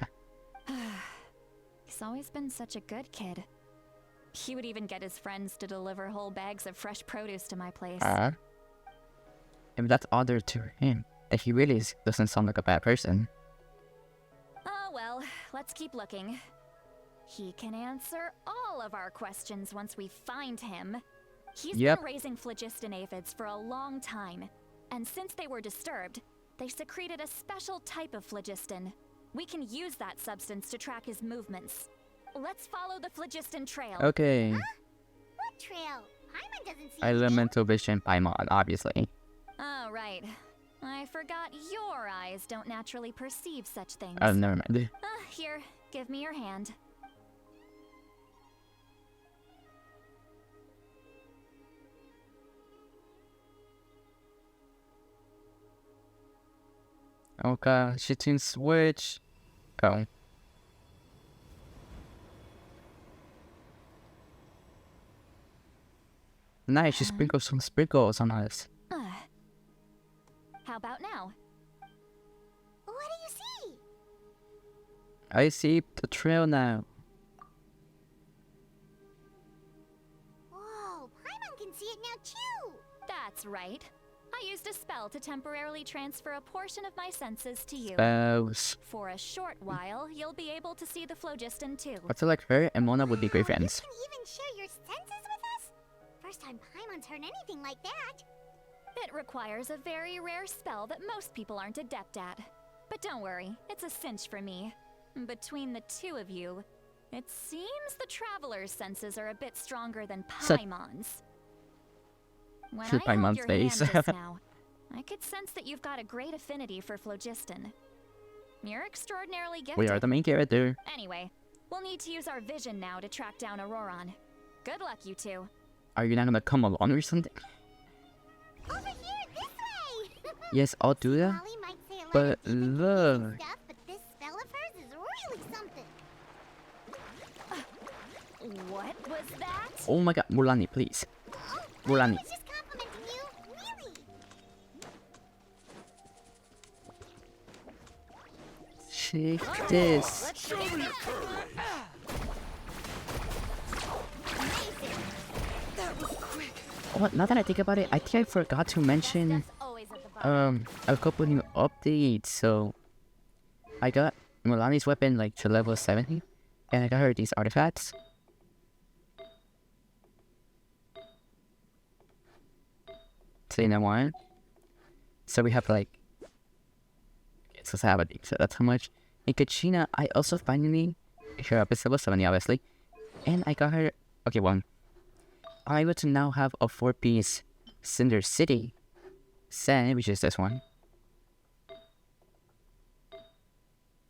G: He's always been such a good kid. He would even get his friends to deliver whole bags of fresh produce to my place.
B: And that's odd to him. That he really doesn't sound like a bad person.
G: Oh well, let's keep looking. He can answer all of our questions once we find him. He's been raising phlogiston aphids for a long time, and since they were disturbed, they secreted a special type of phlogiston. We can use that substance to track his movements. Let's follow the phlogiston trail.
B: Okay.
E: Huh? What trail? Paimon doesn't see
B: Elemental vision Paimon, obviously.
G: Oh, right. I forgot your eyes don't naturally perceive such things.
B: Oh, never mind.
G: Here, give me your hand.
B: Okay, shooting switch. Go. Nice, she sprinkled some sprinkles on us.
G: How about now?
E: What do you see?
B: I see the trail now.
E: Whoa, Paimon can see it now too!
G: That's right. I used a spell to temporarily transfer a portion of my senses to you.
B: Spells.
G: For a short while, you'll be able to see the phlogiston too.
B: I feel like her and Mona would be great friends.
E: You can even share your senses with us? First time Paimon's heard anything like that.
G: It requires a very rare spell that most people aren't adept at. But don't worry, it's a cinch for me. Between the two of you, it seems the Traveler's senses are a bit stronger than Paimon's. When I held
B: Paimon's
G: your
B: face.
G: hand just now, I could sense that you've got a great affinity for phlogiston. You're extraordinarily gifted.
B: We are the main character.
G: Anyway, we'll need to use our vision now to track down Ororon. Good luck, you two.
B: Are you not gonna come along or something?
E: Over here, this way!
B: Yes, I'll do that.
E: Citlali might say a lot
B: But
E: of deep and
B: look.
E: confusing stuff, but this spell of hers is really something.
G: What was that?
B: Oh my god, Mulani, please.
E: Oh,
B: Mulani.
E: I was just complimenting you, really.
B: Take this. Oh, now that I think about it, I think I forgot to mention a couple new updates. So I got Mulani's weapon like to level 70, and I got her these artifacts. So you know what? So we have like so Saturday, so that's how much. In Kachina, I also finally her up is level 70 obviously. And I got her okay one. I'm able to now have a 4-piece Cinder City set, which is this one.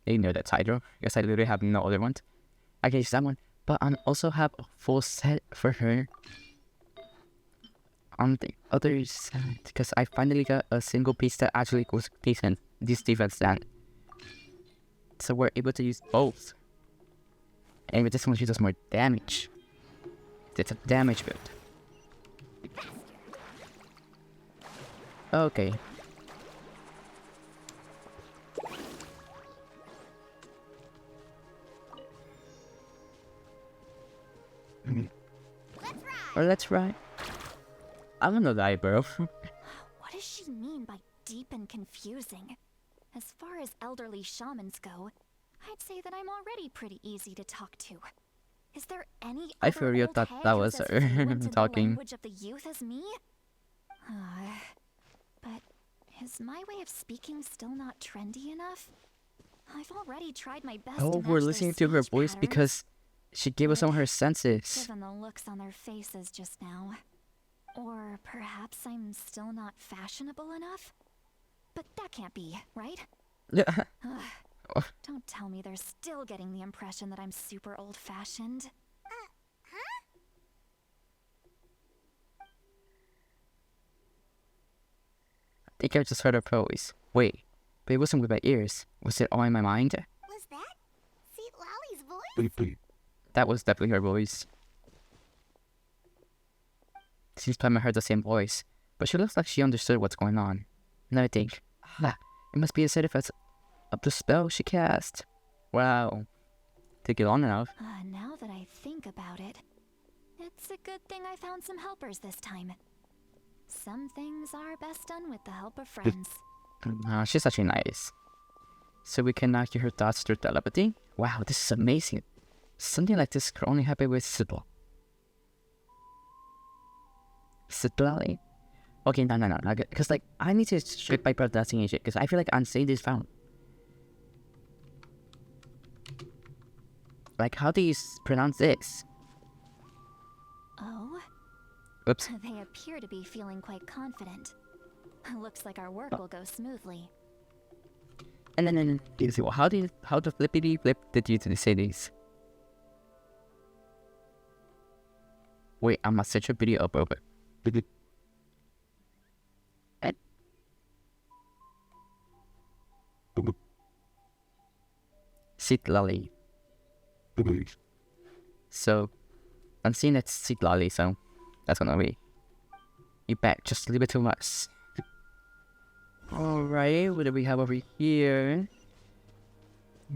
B: You know that's Hydro, because I literally have no other ones. I can use that one. But I also have a full set for her on the other side, because I finally got a single piece that actually goes decent. This defense stand. So we're able to use both. And with this one, she does more damage. It's a damage build. Okay. Or let's ride. I don't know that, bro.
G: What does she mean by deep and confusing? As far as elderly shamans go, I'd say that I'm already pretty easy to talk to. Is there any
B: I
G: other
B: feel you
G: old
B: thought
G: hag
B: that
G: who's
B: was
G: as
B: her
G: fluent in
B: talking.
G: the language of the youth as me? But is my way of speaking still not trendy enough? I've already tried my best
B: Oh,
G: to
B: we're
G: match
B: listening
G: their
B: to her
G: speech
B: voice
G: patterns,
B: because she gave us some of her senses.
G: given the looks on their faces just now. Or perhaps I'm still not fashionable enough? But that can't be, right?
B: Yeah.
G: Don't tell me they're still getting the impression that I'm super old-fashioned.
B: I think I just heard her voice. Wait, but it wasn't with my ears. Was it all in my mind?
E: Was that Citlali's voice?
B: That was definitely her voice. Seems time I heard the same voice, but she looks like she understood what's going on. Now I think, it must be a side effect of the spell she cast. Wow. Took it long enough.
G: Now that I think about it, it's a good thing I found some helpers this time. Some things are best done with the help of friends.
B: She's actually nice. So we can now hear her thoughts through telepathy? Wow, this is amazing. Something like this could only happen with Citlali. Okay, no. Because, like, I need to strip my pronunciation, because I feel like I'm saying this wrong. Like, how do you pronounce this?
G: Oh?
B: Oops.
G: They appear to be feeling quite confident. Looks like our work will go smoothly.
B: And then, well, how the flippity flip did you say this? Wait, I must set your video up over. Citlali. So, I'm seeing it's Citlali, so that's gonna be. You bet, just leave it to us. Alright, what do we have over here?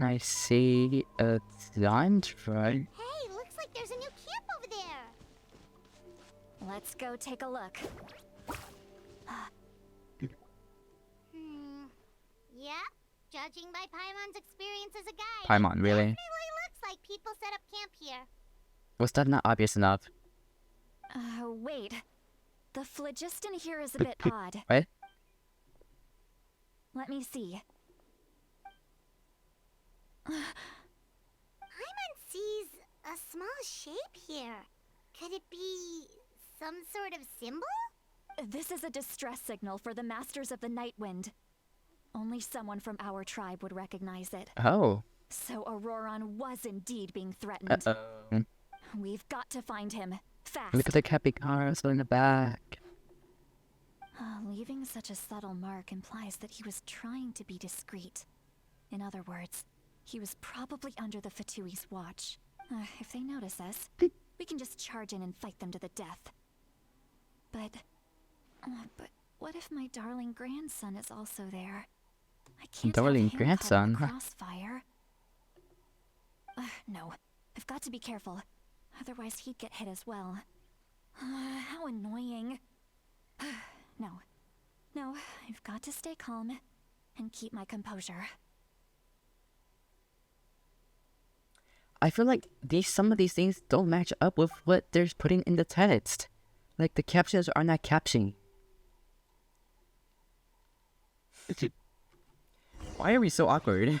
B: I see a giant right?
E: Hey, looks like there's a new camp over there.
G: Let's go take a look.
E: Yeah, judging by Paimon's experience as a guide,
B: Paimon, really?
E: definitely looks like people set up camp here.
B: Was that not obvious enough?
G: Wait. The phlogiston here is a bit odd.
B: What?
G: Let me see.
E: Paimon sees a small shape here. Could it be some sort of symbol?
G: This is a distress signal for the Masters of the Night Wind. Only someone from our tribe would recognize it.
B: Oh.
G: So Ororon was indeed being threatened.
B: Uh-oh.
G: We've got to find him. Fast.
B: Look at the capicars in the back.
G: Leaving such a subtle mark implies that he was trying to be discreet. In other words, he was probably under the Fatui's watch. If they notice us, we can just charge in and fight them to the death. But what if my darling grandson is also there? I can't
B: Darling
G: have him caught in
B: grandson?
G: the crossfire. No, I've got to be careful. Otherwise he'd get hit as well. How annoying. No, I've got to stay calm and keep my composure.
B: I feel like some of these things don't match up with what they're putting in the text. Like, the captions are not captioning. Why are we so awkward?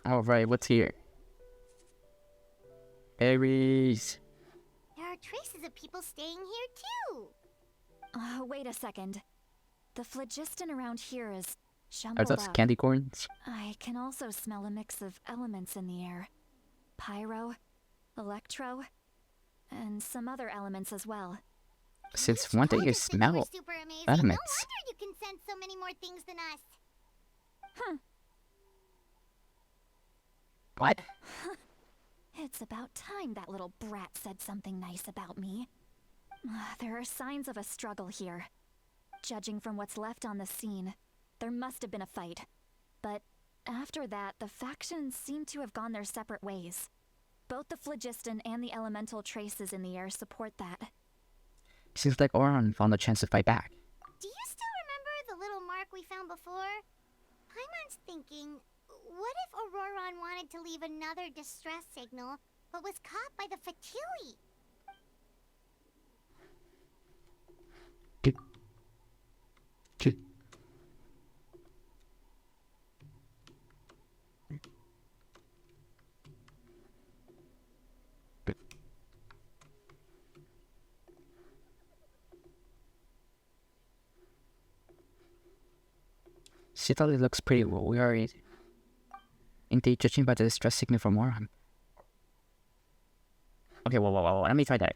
B: Alright, what's here? Aries.
E: There are traces of people staying here too.
G: Wait a second. The phlogiston around here is
B: Are
G: jumbled
B: those
G: up.
B: candy corns?
G: I can also smell a mix of elements in the air. Pyro, electro, and some other elements as well.
B: Since when do you smell
E: Super amazing.
B: elements?
E: No wonder you can sense so many more things than us.
B: What?
G: It's about time that little brat said something nice about me. There are signs of a struggle here. Judging from what's left on the scene, there must have been a fight. But after that, the factions seem to have gone their separate ways. Both the phlogiston and the elemental traces in the air support that.
B: Seems like Ororon found a chance to fight back.
E: Do you still remember the little mark we found before? Paimon's thinking, what if Ororon wanted to leave another distress signal, but was caught by the Fatui?
B: Citlali looks pretty worried. Indeed, judging by the distress signal from Ororon. Okay, whoa, let me try that.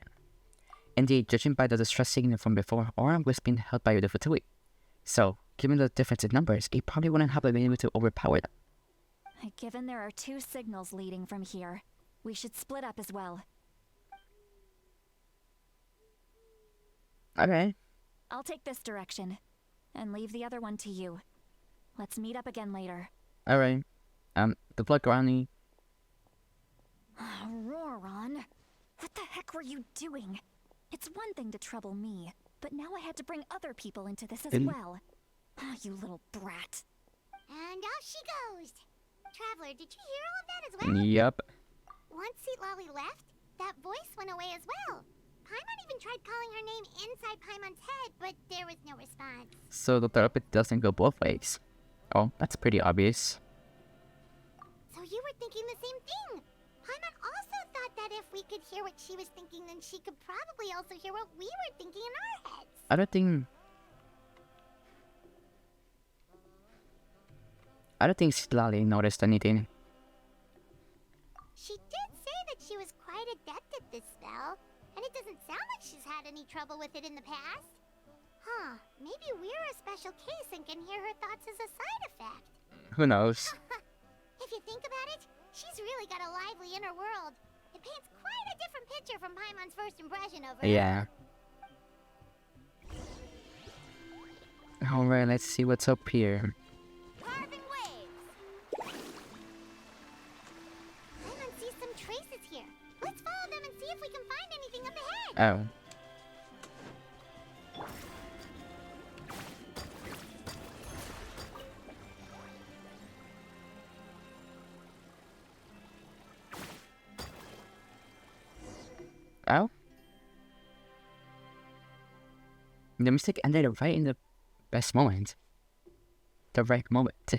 B: Indeed, judging by the distress signal from before, Ororon was being held by the Fatui. So, given the difference in numbers, it probably wouldn't have been able to overpower them.
G: Given there are 2 signals leading from here, we should split up as well.
B: Okay.
G: I'll take this direction, and leave the other one to you. Let's meet up again later.
B: Alright. The blood granny.
G: Ororon, what the heck were you doing? It's one thing to trouble me, but now I had to bring other people into this as well. You little brat.
E: And off she goes. Traveler, did you hear all of that as well?
B: Yep.
E: Once Citlali left, that voice went away as well. Paimon even tried calling her name inside Paimon's head, but there was no response.
B: So the therapy doesn't go both ways. Oh, that's pretty obvious.
E: So you were thinking the same thing. Paimon also thought that if we could hear what she was thinking, then she could probably also hear what we were thinking in our heads.
B: I don't think Citlali noticed anything.
E: She did say that she was quite adept at this spell, and it doesn't sound like she's had any trouble with it in the past. Huh, maybe we're a special case and can hear her thoughts as a side effect.
B: Who knows?
E: If you think about it, she's really got a lively inner world. It paints quite a different picture from Paimon's first impression of her.
B: Yeah. Alright, let's see what's up here.
E: Carving waves! Paimon sees some traces here. Let's follow them and see if we can find anything up ahead.
B: Oh. Oh? The mistake ended right in the best moment. The right moment.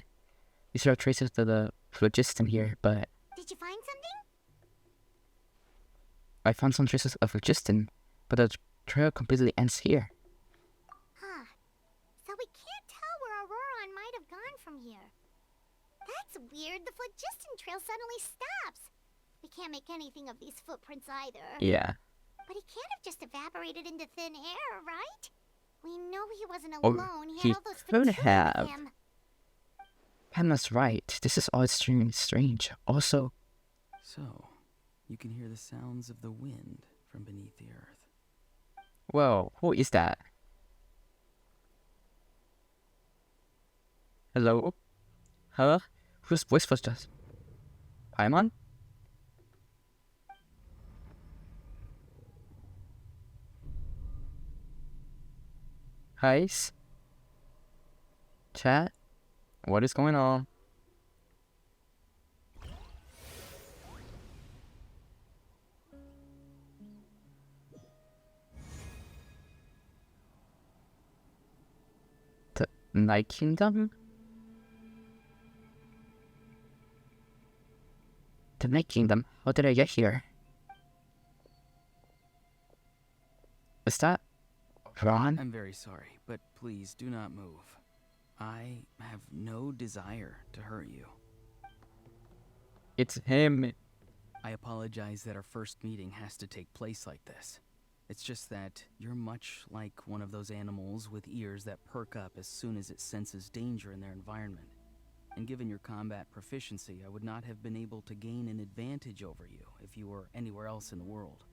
B: These are traces of the phlogiston here, but
E: Did you find something?
B: I found some traces of phlogiston, but the trail completely ends here.
E: Huh. So we can't tell where Ororon might have gone from here. That's weird. The phlogiston trail suddenly stops. We can't make anything of these footprints either.
B: Yeah.
E: But he can't have just evaporated into thin air, right? We know he wasn't
B: Or
E: alone. He
B: he
E: had all those
B: could
E: Fatui
B: have.
E: with him.
B: Pamela's right. This is all extremely strange. Also,
H: So, you can hear the sounds of the wind from beneath the earth.
B: whoa, who is that? Hello? Huh? Whose voice was just? Paimon? Guys? Chat? What is going on? The Night Kingdom? The Night Kingdom? How did I get here? Is that Ron?
H: I'm very sorry, but please do not move. I have no desire to hurt you.
B: It's him.
H: I apologize that our first meeting has to take place like this. It's just that you're much like one of those animals with ears that perk up as soon as it senses danger in their environment. And given your combat proficiency, I would not have been able to gain an advantage over you if you were anywhere else in the world.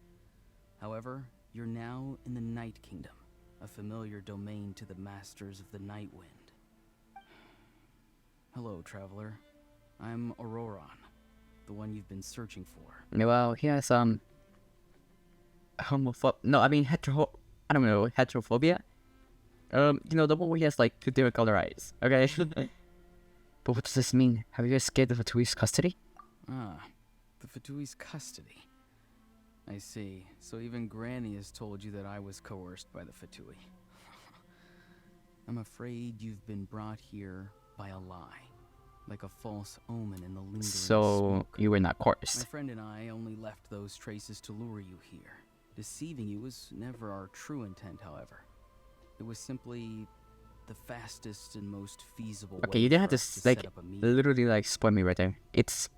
H: However, you're now in the Night Kingdom, a familiar domain to the masters of the Night Wind. Hello, traveler. I'm Ororon, the one you've been searching for.
B: Well, he has heterophobia. The one where he has like 2 different color eyes. Okay. But what does this mean? Have you escaped the Fatui's custody?
H: Ah, the Fatui's custody. I see. So even Granny has told you that I was coerced by the Fatui. I'm afraid you've been brought here by a lie, like a false omen in the lingering smoke.
B: You were not
H: My
B: coerced.
H: friend and I only left those traces to lure you here. Deceiving you was never our true intent, however. It was simply the fastest and most feasible
B: Okay,
H: way
B: you didn't have
H: for
B: to
H: us
B: like
H: set up a meeting.
B: literally spoil me right there. It's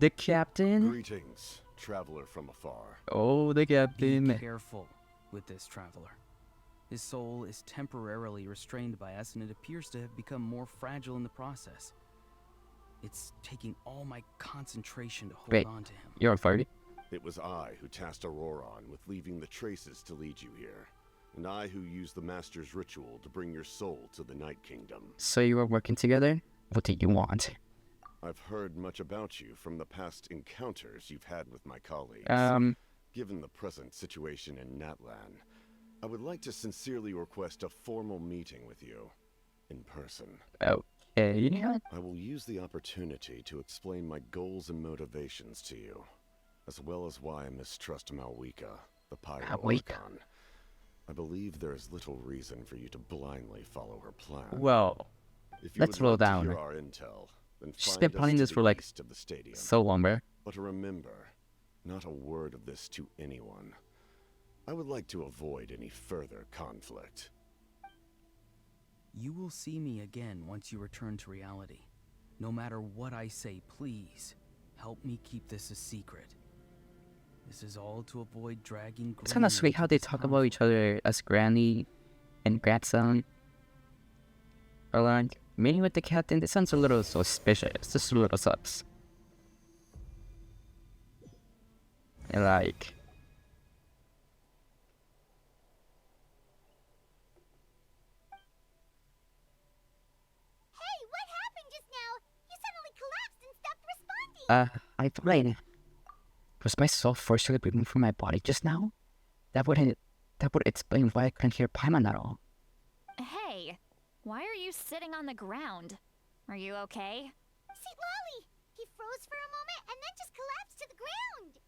B: the captain.
I: Greetings, traveler from afar.
B: Oh, the
H: Be
B: captain.
H: careful with this traveler. His soul is temporarily restrained by us, and it appears to have become more fragile in the process. It's taking all my concentration to hold
B: Wait,
H: on to him.
B: you're on fire.
I: It was I who tasked Ororon with leaving the traces to lead you here, and I who used the Master's ritual to bring your soul to the Night Kingdom.
B: So you were working together? What do you want?
I: I've heard much about you from the past encounters you've had with my colleagues. Given the present situation in Natlan, I would like to sincerely request a formal meeting with you, in person.
B: Okay.
I: I will use the opportunity to explain my goals and motivations to you, as well as why I mistrust Malwika, the Pyro Archon. I believe there is little reason for you to blindly follow her plan.
B: Well,
I: If you
B: let's
I: would
B: slow
I: like to
B: down.
I: hear our intel, then
B: She's
I: find
B: been
I: us
B: planning
I: to
B: this
I: the
B: for like
I: east of the stadium.
B: so long, bro.
I: But remember, not a word of this to anyone. I would like to avoid any further conflict.
H: You will see me again once you return to reality. No matter what I say, please, help me keep this a secret. This is all to avoid dragging
B: It's kind of
H: Granny
B: sweet how
H: into
B: they
H: this
B: talk about each other as granny and grandson. Or like, meeting with the captain, this sounds a little suspicious. Just a little sus. And like...
E: Hey, what happened just now? You suddenly collapsed and stopped responding.
B: I explain. Was my soul forcibly removed from my body just now? That would explain why I couldn't hear Paimon at all.
G: Hey, why are you sitting on the ground? Are you okay?
E: Citlali! He froze for a moment and then just collapsed to the ground.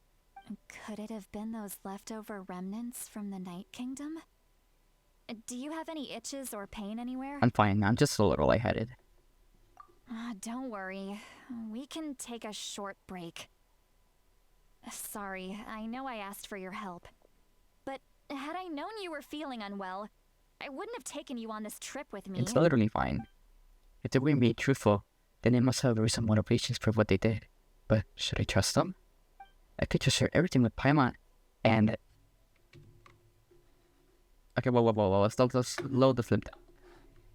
G: Could it have been those leftover remnants from the Night Kingdom? Do you have any itches or pain anywhere?
B: I'm fine. I'm just a little lightheaded.
G: Don't worry. We can take a short break. Sorry, I know I asked for your help. But had I known you were feeling unwell, I wouldn't have taken you on this trip with me.
B: It's literally fine. If they were being truthful, then they must have some motivations for what they did. But should I trust them? I could just share everything with Paimon, and... Okay, whoa. Let's slow the flip down.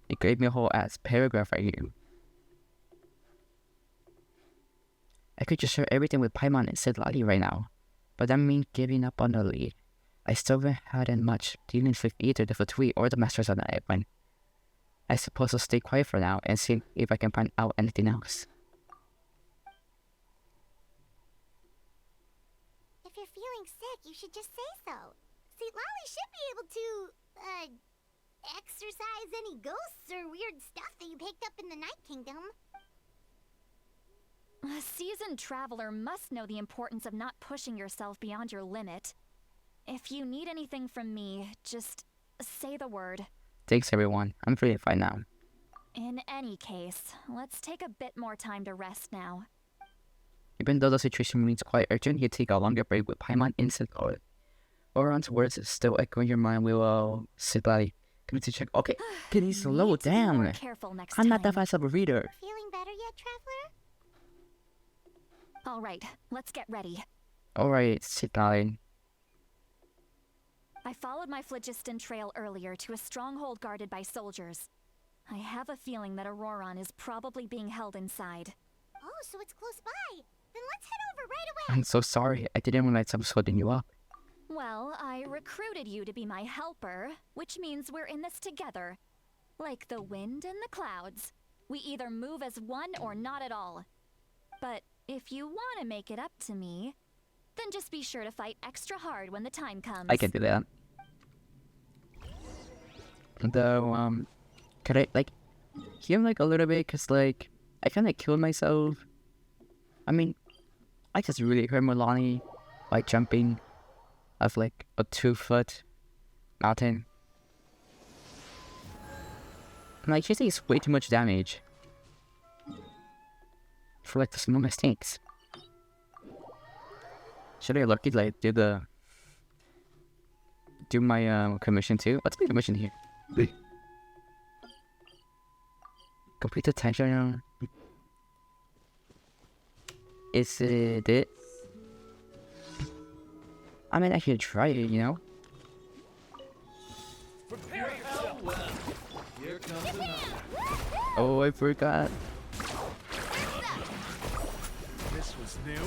B: It gave me a whole ass paragraph right here. I could just share everything with Paimon and Citlali right now, but that means giving up on the lead. I still haven't had much dealings with either the Fatui or the Masters of the Night Wind. I suppose I'll stay quiet for now and see if I can find out anything else.
E: If you're feeling sick, you should just say so. Citlali should be able to, exorcise any ghosts or weird stuff that you picked up in the Night Kingdom.
G: A seasoned traveler must know the importance of not pushing yourself beyond your limit. If you need anything from me, just say the word.
B: Thanks everyone, I'm feeling fine now.
G: In any case, let's take a bit more time to rest now.
B: Even though the situation remains quite urgent, he'd take a longer break with Paimon instantly. Ororon's words is still echoing your mind. We will Citlali. Come to check. Okay, can you slow down?
G: Careful next
B: I'm not
G: time.
B: that fast of a reader.
E: Feeling better yet, Traveler?
G: All right, let's get ready.
B: Alright, Citlali.
G: I followed my phlogiston trail earlier to a stronghold guarded by soldiers. I have a feeling that Ororon is probably being held inside.
E: Oh, so it's close by. Then let's head over right away.
B: I'm so sorry. I didn't realize I was holding you up.
G: Well, I recruited you to be my helper, which means we're in this together. Like the wind and the clouds. We either move as one or not at all. But if you want to make it up to me, then just be sure to fight extra hard when the time comes.
B: I can do that. Though, could I, like, heal, like, a little bit? Because, like, I kind of killed myself. I mean, I just really hurt Milani by jumping off, like, a 2-foot mountain. And, like, she takes way too much damage for, like, the small mistakes. Should I lucky, like, do my commission too? What's my commission here? Complete the time journal. Is it? I mean, I should try it, you know?
D: Prepare yourself. Here comes another.
B: Oh, I forgot.
D: This was new.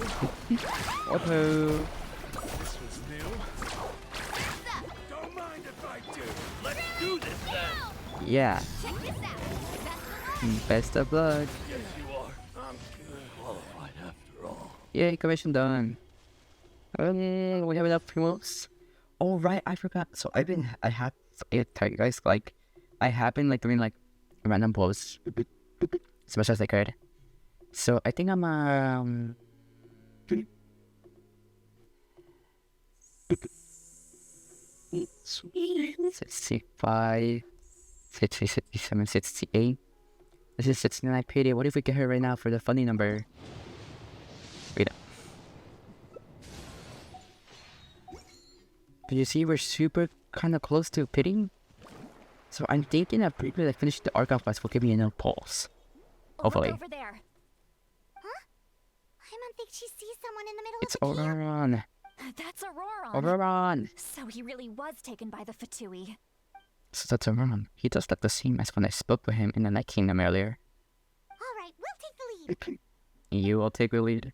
B: Auto.
D: This was new. Don't mind if I do. Let's do this then.
B: Yeah.
E: Check this out.
B: Best of luck.
D: Yes, you are. I'm good. Qualified after all.
B: Yay, commission done. We have enough promos. Oh right, I forgot. So I tell you guys, like, I have been like doing like random pulls as much as I could. So I think I'm 65, 60, 67, 68. This is 69 PD. What if we get her right now for the funny number? Wait up. But you see, we're super kind of close to pitting. So I'm thinking that briefly like finish the Archon Quest will give me enough pulls. Hopefully.
G: Look over there.
E: Huh? I don't think she sees someone in the middle
B: It's
E: of the camp.
B: Ororon.
G: That's Ororon.
B: Ororon.
G: So he really was taken by the Fatui.
B: So that's Ororon. He does look the same as when I spoke with him in the Night Kingdom earlier.
E: All right, we'll take the lead.
B: You will take the lead.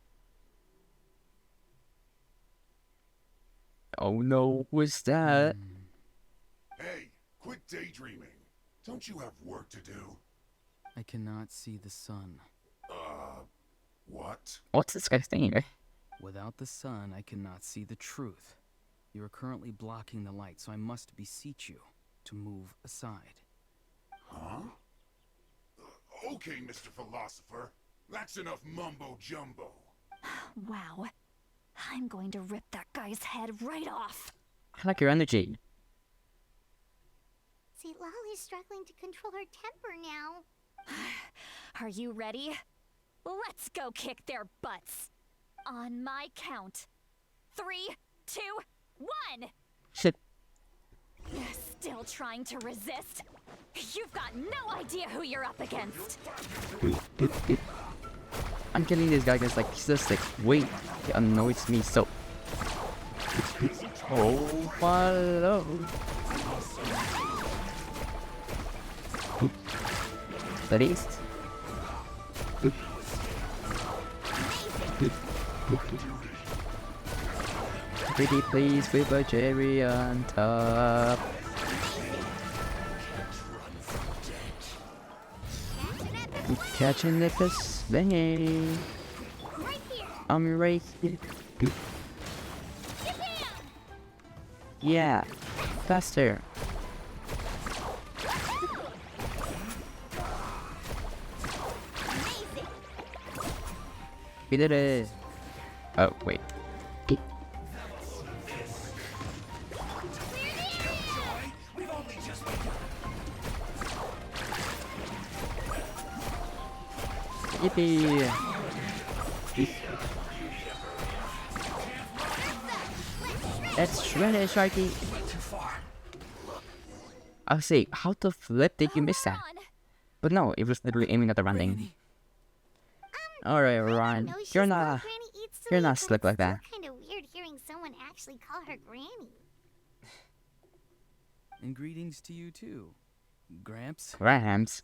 B: Oh no, what's that?
J: Hey, quit daydreaming. Don't you have work to do?
H: I cannot see the sun.
J: What?
B: What's this guy's thing?
H: Without the sun, I cannot see the truth. You are currently blocking the light, so I must beseech you to move aside.
J: Huh? Okay, Mr. Philosopher. That's enough mumbo-jumbo.
G: Wow. I'm going to rip that guy's head right off.
B: I like your energy.
E: Citlali's struggling to control her temper now.
G: Are you ready? Let's go kick their butts. On my count. 3, 2, 1!
B: Shit.
G: Still trying to resist? You've got no idea who you're up against.
B: I'm killing this guy because like he's just like wait, he annoys me so. Oh my lord. The least. Pretty please with a cherry on top. Catching Nippus, bang. I'm right here. Yeah, faster. We did it. Oh, wait. Yippee! It's shredded, Sharky. I'll say, how the flip did you miss that? But no, it was literally aiming at the running. Alright, Ron, you're not slick like that.
E: Kind of weird hearing someone actually call her Granny.
H: And greetings to you too, Gramps.
B: Gramps?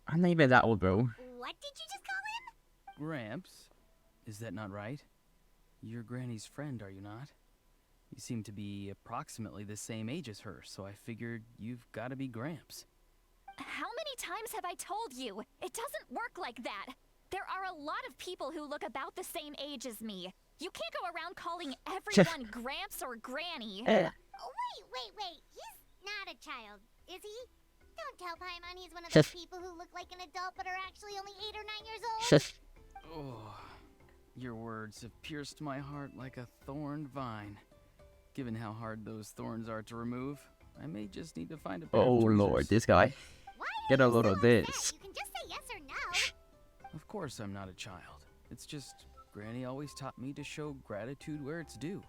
B: I'm not even that old, bro.
E: What did you just call him?
H: Gramps? Is that not right? You're Granny's friend, are you not? You seem to be approximately the same age as her, so I figured you've got to be Gramps.
G: How many times have I told you? It doesn't work like that. There are a lot of people who look about the same age as me. You can't go around calling everyone Gramps or Granny.
E: Oh, wait. He's not a child, is he? Don't tell Paimon he's one of those people who look like an adult but are actually only 8 or 9 years old.
H: Oh, your words have pierced my heart like a thorned vine. Given how hard those thorns are to remove, I may just need to find a pair
B: Oh
H: of tweezers.
B: lord, this guy. Get a load of this.
E: You can just say yes or no.
H: Of course I'm not a child. It's just Granny always taught me to show gratitude where it's due.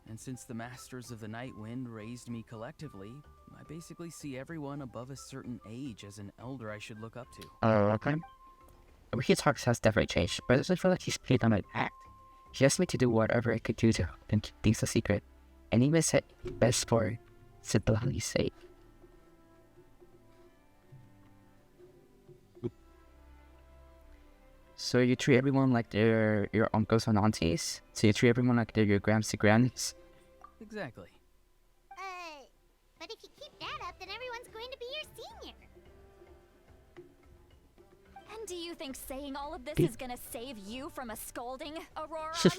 H: And since the Masters of the Night Wind raised me collectively, I basically see everyone above a certain age as an elder I should look up to.
B: Okay. His heart has definitely changed, but it doesn't feel like he's played on an act. He asked me to do whatever I could do to help him keep things a secret, and even said best for Citlali's sake. So you treat everyone like they're your uncles and aunties? So you treat everyone like they're your gramps and grannies?
H: Exactly.
E: But if you keep that up, then everyone's going to be your senior.
G: And do you think saying all of this is gonna save you from a scolding, Ororon?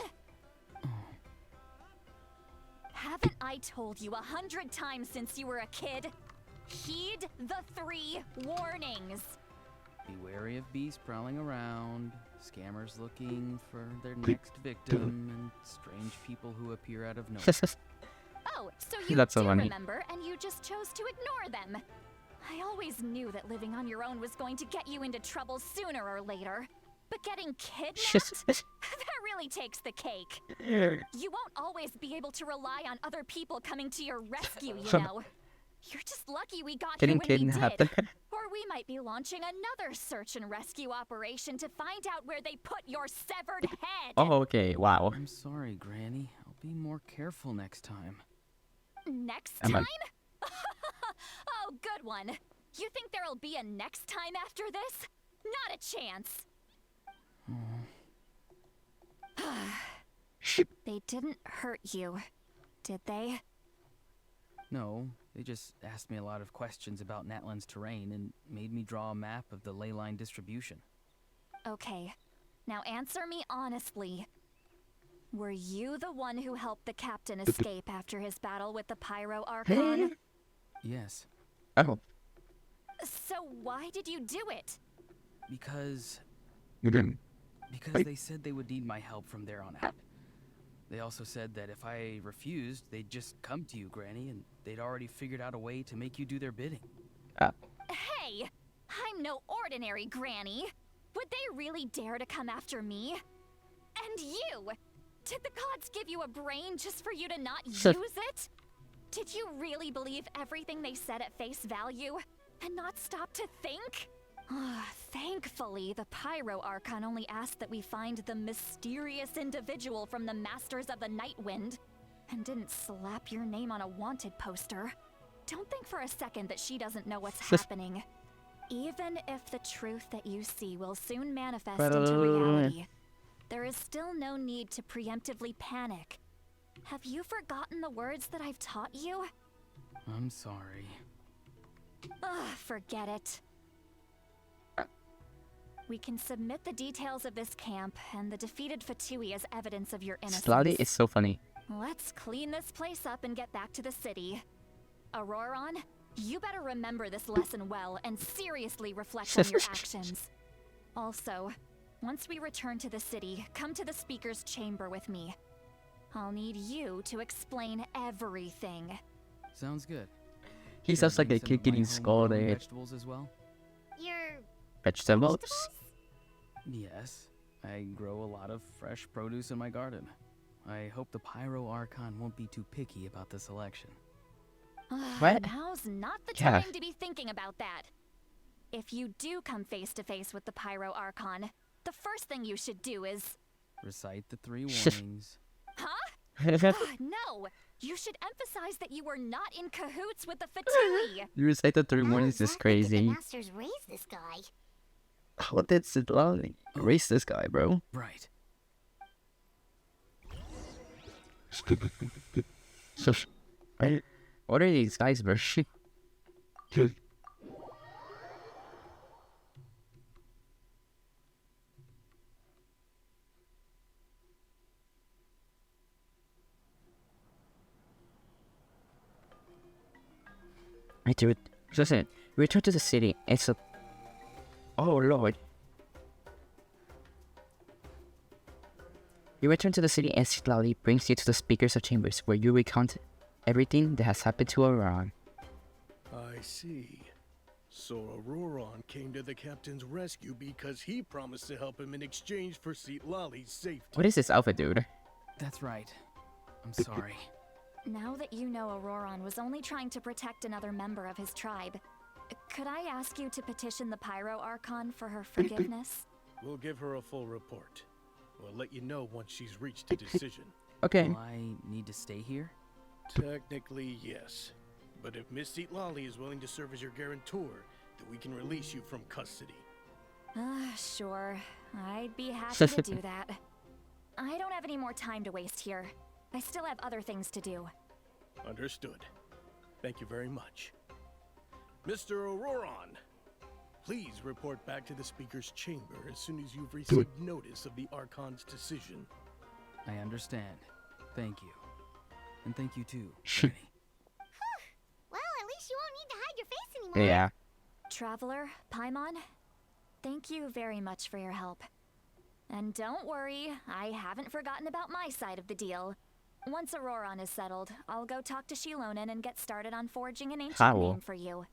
G: Haven't I told you 100 times since you were a kid? Heed the 3 warnings.
H: Be wary of beasts prowling around, scammers looking for their next victim, and strange people who appear out of nowhere.
G: Oh, so you
B: That's
G: do
B: so funny.
G: remember, and you just chose to ignore them. I always knew that living on your own was going to get you into trouble sooner or later. But getting kidnapped? That really takes the cake. You won't always be able to rely on other people coming to your rescue, you know. You're just lucky we got here
B: Getting
G: when we
B: kidnapped.
G: did. Or we might be launching another search and rescue operation to find out where they put your severed head.
B: Oh, okay, wow.
H: I'm sorry, Granny. I'll be more careful next time.
G: Next
B: Am I-
G: time? Oh, good one. You think there'll be a next time after this? Not a chance. They didn't hurt you, did they?
H: No, they just asked me a lot of questions about Natlan's terrain and made me draw a map of the ley line distribution.
G: Okay, now answer me honestly. Were you the one who helped the captain escape after his battle with the Pyro Archon?
H: Yes,
B: Oh.
G: So why did you do it?
H: because
B: You didn't.
H: they said they would need my help from there on out. They also said that if I refused, they'd just come to you, Granny, and they'd already figured out a way to make you do their bidding.
G: Hey, I'm no ordinary Granny. Would they really dare to come after me? And you? Did the gods give you a brain just for you to not use it? Did you really believe everything they said at face value and not stop to think? Thankfully, the Pyro Archon only asked that we find the mysterious individual from the Masters of the Night Wind and didn't slap your name on a wanted poster. Don't think for a second that she doesn't know what's happening. Even if the truth that you see will soon manifest into reality, there is still no need to preemptively panic. Have you forgotten the words that I've taught you?
H: I'm sorry.
G: Forget it. We can submit the details of this camp and the defeated Fatui as evidence of your innocence.
B: Citlali is so funny.
G: Let's clean this place up and get back to the city. Ororon, you better remember this lesson well and seriously reflect on your actions. Also, once we return to the city, come to the speaker's chamber with me. I'll need you to explain everything.
H: Sounds good.
B: He sounds like a
H: Some of
B: kid
H: my
B: getting
H: homegrown
B: scolded.
H: Vegetables as well?
E: Your
B: Vegetables?
H: Yes. I grow a lot of fresh produce in my garden. I hope the Pyro Archon won't be too picky about the selection.
B: What?
G: Now's not the
B: Yeah.
G: time to be thinking about that. If you do come face to face with the Pyro Archon, the first thing you should do is...
H: Recite the 3 warnings.
G: Huh? No! You should emphasize that you were not in cahoots with the Fatui!
B: You recite the 3 warnings is crazy.
E: Masters raised this guy.
B: How did Citlali race this guy, bro?
H: Right.
B: What are these guys, bro? I do it. Listen, return to the city. It's a... Oh, Lord. You return to the city and Citlali brings you to the Speakers of Chambers, where you recount everything that has happened to Ororon.
D: I see. So Ororon came to the captain's rescue because he promised to help him in exchange for Citlali's safety.
B: What is this outfit, dude?
H: That's right. I'm sorry.
G: Now that you know Ororon was only trying to protect another member of his tribe, could I ask you to petition the Pyro Archon for her forgiveness?
D: We'll give her a full report. We'll let you know once she's reached a decision.
B: Okay.
H: Will I need to stay here?
D: Technically, yes. But if Miss Citlali is willing to serve as your guarantor, then we can release you from custody.
G: Sure. I'd be happy to do that. I don't have any more time to waste here. I still have other things to do.
D: Understood. Thank you very much. Mr. Ororon, please report back to the Speaker's chamber as soon as you've received notice of the Archon's decision.
H: I understand. Thank you. And thank you too, Granny.
E: Well, at least you won't need to hide your face anymore.
B: Yeah.
G: Traveler, Paimon, thank you very much for your help. And don't worry, I haven't forgotten about my side of the deal. Once Ororon is settled, I'll go talk to Xilonen and get started on forging an ancient name for you.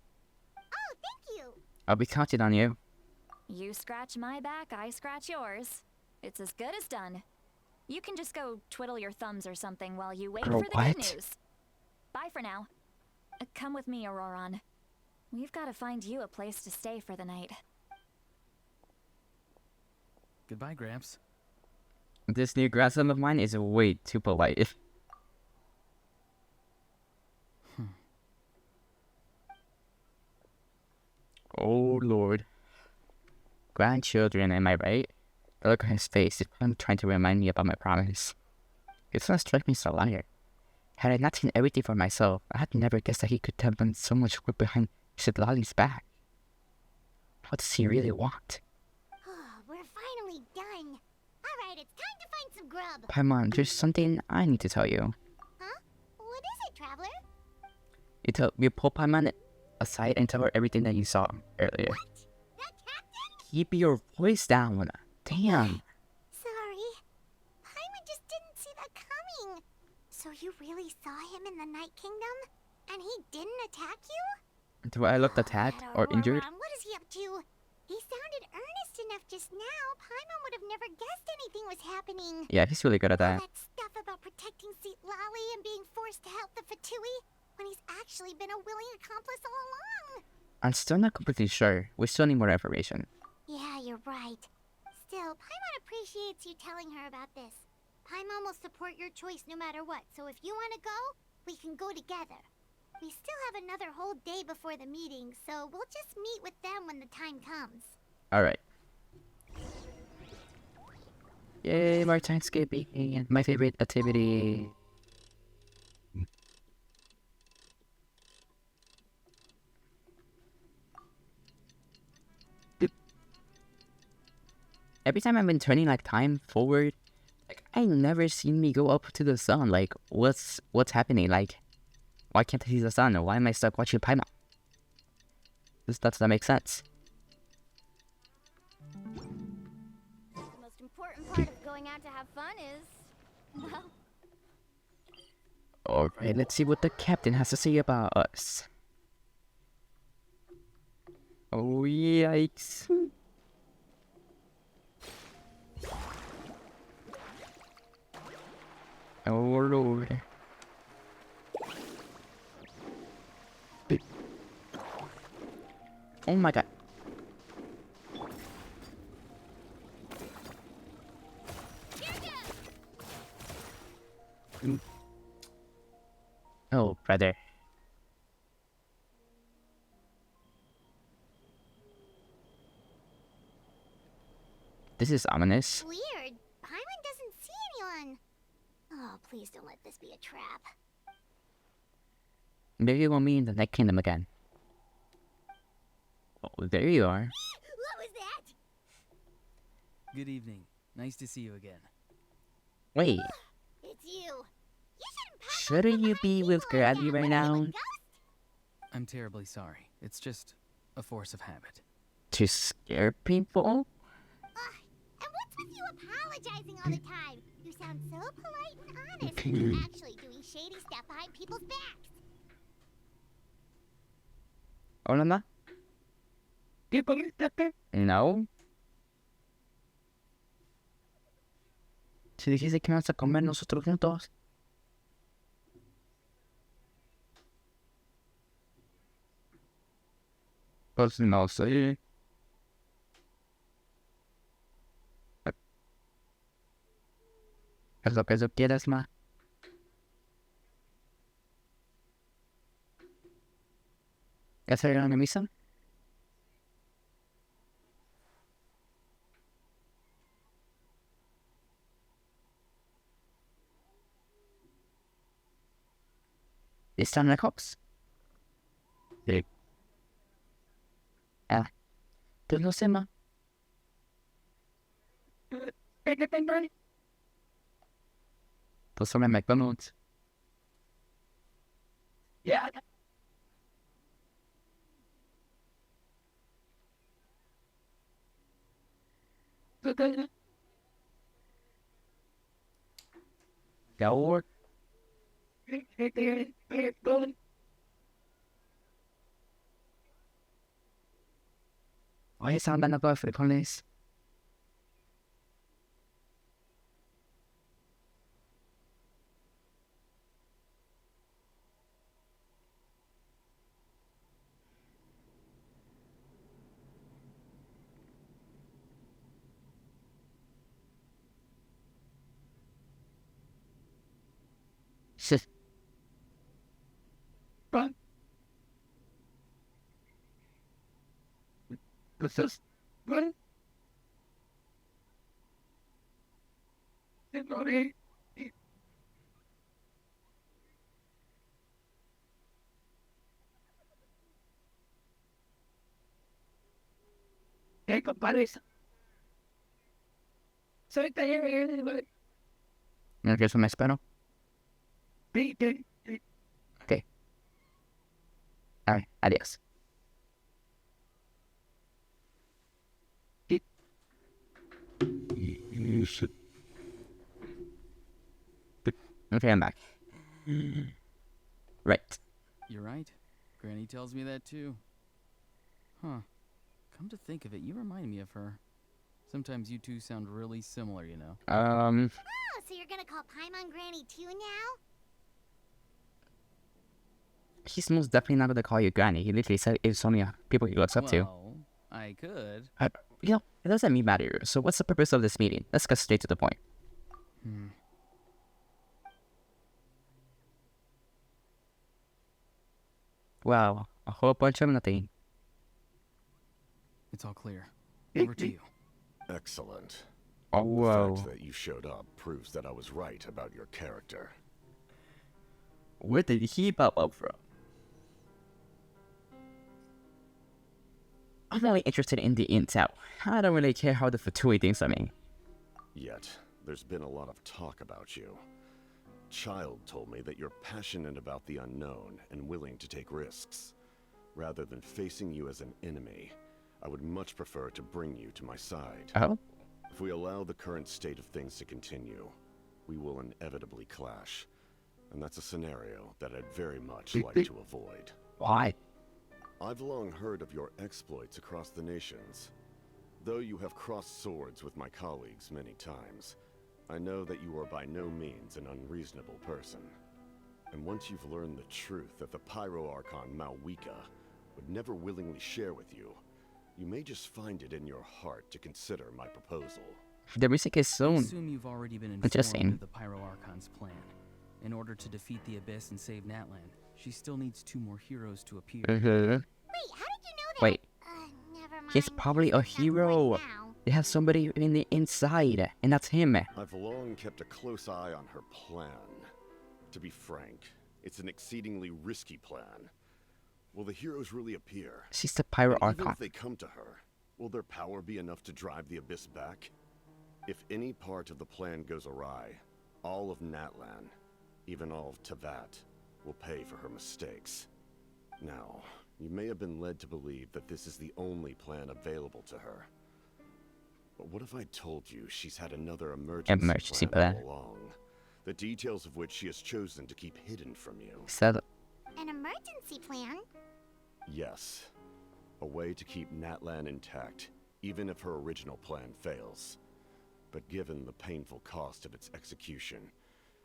E: Oh, thank you.
B: I'll be counting on you.
G: You scratch my back, I scratch yours. It's as good as done. You can just go twiddle your thumbs or something while you wait
B: Girl,
G: for the
B: what?
G: good news. Bye for now. Come with me, Ororon. We've got to find you a place to stay for the night.
H: Goodbye, Gramps.
B: This new grandson of mine is way too polite. Oh, Lord. Grandchildren, am I right? The look on his face is trying to remind me about my promise. It's not strike me as a liar. Had I not seen everything for myself, I had never guessed that he could have done so much work behind Citlali's back. What does he really want?
E: Oh, we're finally done. Alright, it's time to find some grub.
B: Paimon, there's something I need to tell you.
E: Huh? What is it, Traveler?
B: You pull Paimon aside and tell her everything that you saw earlier.
E: What? That captain?
B: Keep your voice down. Damn.
E: Sorry. Paimon just didn't see that coming. So you really saw him in the Night Kingdom? And he didn't attack you?
B: Do I look attacked
E: That
B: or injured?
E: Ororon, what is he up to? He sounded earnest enough just now. Paimon would have never guessed anything was happening.
B: Yeah, he's really good at
E: All
B: that.
E: that stuff about protecting Citlali and being forced to help the Fatui when he's actually been a willing accomplice all along.
B: I'm still not completely sure. We still need more information.
E: Yeah, you're right. Still, Paimon appreciates you telling her about this. Paimon will support your choice no matter what, so if you want to go, we can go together. We still have another whole day before the meeting, so we'll just meet with them when the time comes.
B: Alright. Yay, more time skipping. My favorite activity. Every time I've been turning like time forward, like I never seen me go up to the sun. Like what's happening? Like why can't I see the sun? Or why am I stuck watching Paimon? Does that make sense?
E: The most important part of going out to have fun is, well,
B: Alright, let's see what the captain has to say about us. Oh, yikes. Oh my god. Oh, brother. This is ominous.
E: Weird. Paimon doesn't see anyone. Oh, please don't let this be a trap.
B: Maybe you want me in the Night Kingdom again. Oh, there you are.
E: What was that?
H: Good evening. Nice to see you again.
B: Wait,
E: It's you.
B: shouldn't you be with Granny right now?
H: I'm terribly sorry. It's just a force of habit.
B: To scare people?
E: And what's with you apologizing all the time? You sound so polite and honest, but you're actually doing shady stuff behind people's backs.
B: Hola, ma? No. Si dijiste que vamos a comer nosotros juntos. Pues no sé. Es lo que tú quieres, ma. ¿Ya salieron a misa? ¿Están lejos? Sí. Ah, pues no sé, ma. Pues sobre McDonald's. Yeah. Go. Why is sound not going for the police? Shit. Run. What's this? Run. Citlali. Hey, compadres. Soy taller. ¿No que eso me espero? Ok. A ver, adiós. Okay, I'm back. Right.
H: You're right. Granny tells me that too. Huh. Come to think of it, you remind me of her. Sometimes you two sound really similar, you know.
E: Oh, so you're gonna call Paimon Granny too now?
B: He's most definitely not gonna call you Granny. He literally said it's only people he looks up to.
H: Well, I could.
B: You know, it doesn't mean matter. So what's the purpose of this meeting? Let's get straight to the point. Wow, a whole bunch of nothing.
H: It's all clear. Over to you.
I: Excellent.
B: Oh, whoa.
I: The fact that you showed up proves that I was right about your character.
B: Where did he pop up from? I'm only interested in the intel. I don't really care how the Fatui thinks of me.
I: Yet, there's been a lot of talk about you. Child told me that you're passionate about the unknown and willing to take risks. Rather than facing you as an enemy, I would much prefer to bring you to my side.
B: Oh?
I: If we allow the current state of things to continue, we will inevitably clash. And that's a scenario that I'd very much like to avoid.
B: Why?
I: I've long heard of your exploits across the nations. Though you have crossed swords with my colleagues many times, I know that you are by no means an unreasonable person. And once you've learned the truth of the Pyro Archon Malwika, would never willingly share with you, you may just find it in your heart to consider my proposal.
B: The music is
H: I
B: so
H: assume you've already been informed
B: interesting.
H: of the Pyro Archon's plan. In order to defeat the Abyss and save Natlan, she still needs 2 more heroes to appear.
E: Wait, how did you know that?
B: Wait,
E: Never mind.
B: he's probably a
E: Not
B: hero.
E: right now.
B: They have somebody in the inside, and that's him.
I: I've long kept a close eye on her plan. To be frank, it's an exceedingly risky plan. Will the heroes really appear?
B: She's the Pyro
I: And even
B: Archon.
I: if they come to her, will their power be enough to drive the Abyss back? If any part of the plan goes awry, all of Natlan, even all of Teyvat, will pay for her mistakes. Now, you may have been led to believe that this is the only plan available to her. But what if I told you she's had another emergency plan all along, the details of which she has chosen to keep hidden from you?
B: Said
E: An emergency plan?
I: Yes. A way to keep Natlan intact, even if her original plan fails. But given the painful cost of its execution,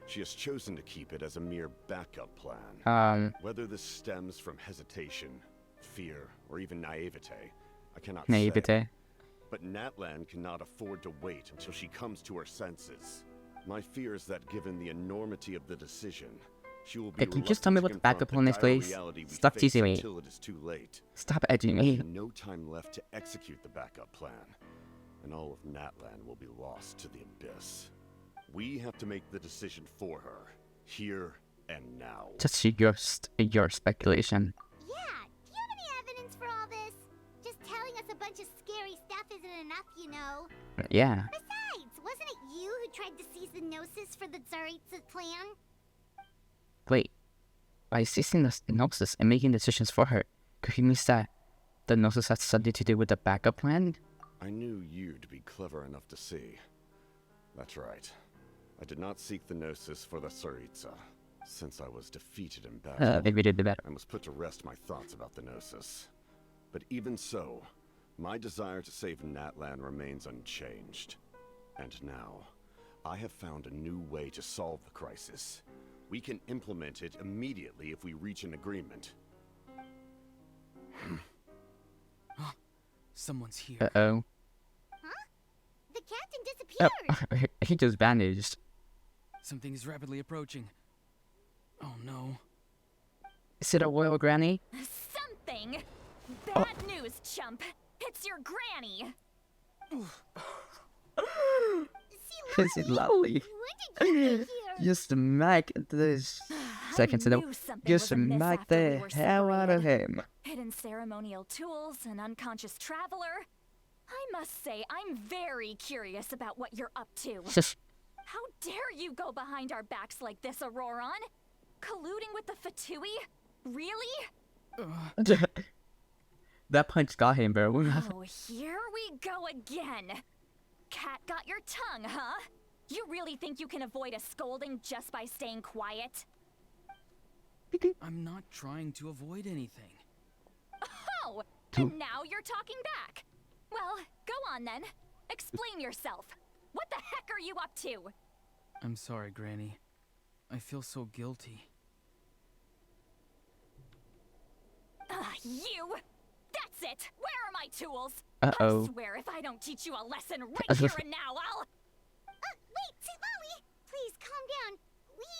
I: she has chosen to keep it as a mere backup plan. Whether this stems from hesitation, fear, or even naivete, I cannot say. But Natlan cannot afford to wait until she comes to her senses. My fear is that given the enormity of the decision, she will be
B: Can you just tell me what the backup plan is, please? Stop teasing me.
I: Until it is too late.
B: Stop edging me.
I: No time left to execute the backup plan, and all of Natlan will be lost to the Abyss. We have to make the decision for her, here and now.
B: Just your speculation.
E: Yeah, do you have any evidence for all this? Just telling us a bunch of scary stuff isn't enough, you know.
B: Yeah.
E: Besides, wasn't it you who tried to seize the Gnosis for the Tsaritsa plan?
B: Wait. By seizing the Gnosis and making decisions for her, could he mean that the Gnosis has something to do with the backup plan?
I: I knew you'd be clever enough to see. That's right. I did not seek the Gnosis for the Tsaritsa. Since I was defeated in battle,
B: maybe did the better.
I: I must put to rest my thoughts about the Gnosis. But even so, my desire to save Natlan remains unchanged. And now, I have found a new way to solve the crisis. We can implement it immediately if we reach an agreement.
H: Someone's here.
B: Uh-oh.
E: Huh? The captain disappeared!
B: He just vanished.
H: Something is rapidly approaching. Oh no.
B: Is it a royal granny?
G: Something? Bad news, chump. It's your granny.
B: Citlali.
E: When did you get here?
B: You smack this seconds in
G: knew something
B: You
G: was amiss
B: smack
G: after we
B: the
G: were
B: hell out of
G: separated.
B: him.
G: Hidden ceremonial tools, an unconscious traveler. I must say, I'm very curious about what you're up to.
B: Just
G: How dare you go behind our backs like this, Ororon? Colluding with the Fatui? Really?
B: that punch got him, bro.
G: Oh, here we go again. Cat got your tongue, huh? You really think you can avoid a scolding just by staying quiet?
H: I'm not trying to avoid anything.
G: Oh, and now you're talking back. Well, go on then. Explain yourself. What the heck are you up to?
H: I'm sorry, Granny. I feel so guilty.
G: You! That's it! Where are my tools?
B: Uh-oh.
G: I swear if I don't teach you a lesson right here and now, I'll...
E: Wait, Citlali! Please, calm down. We,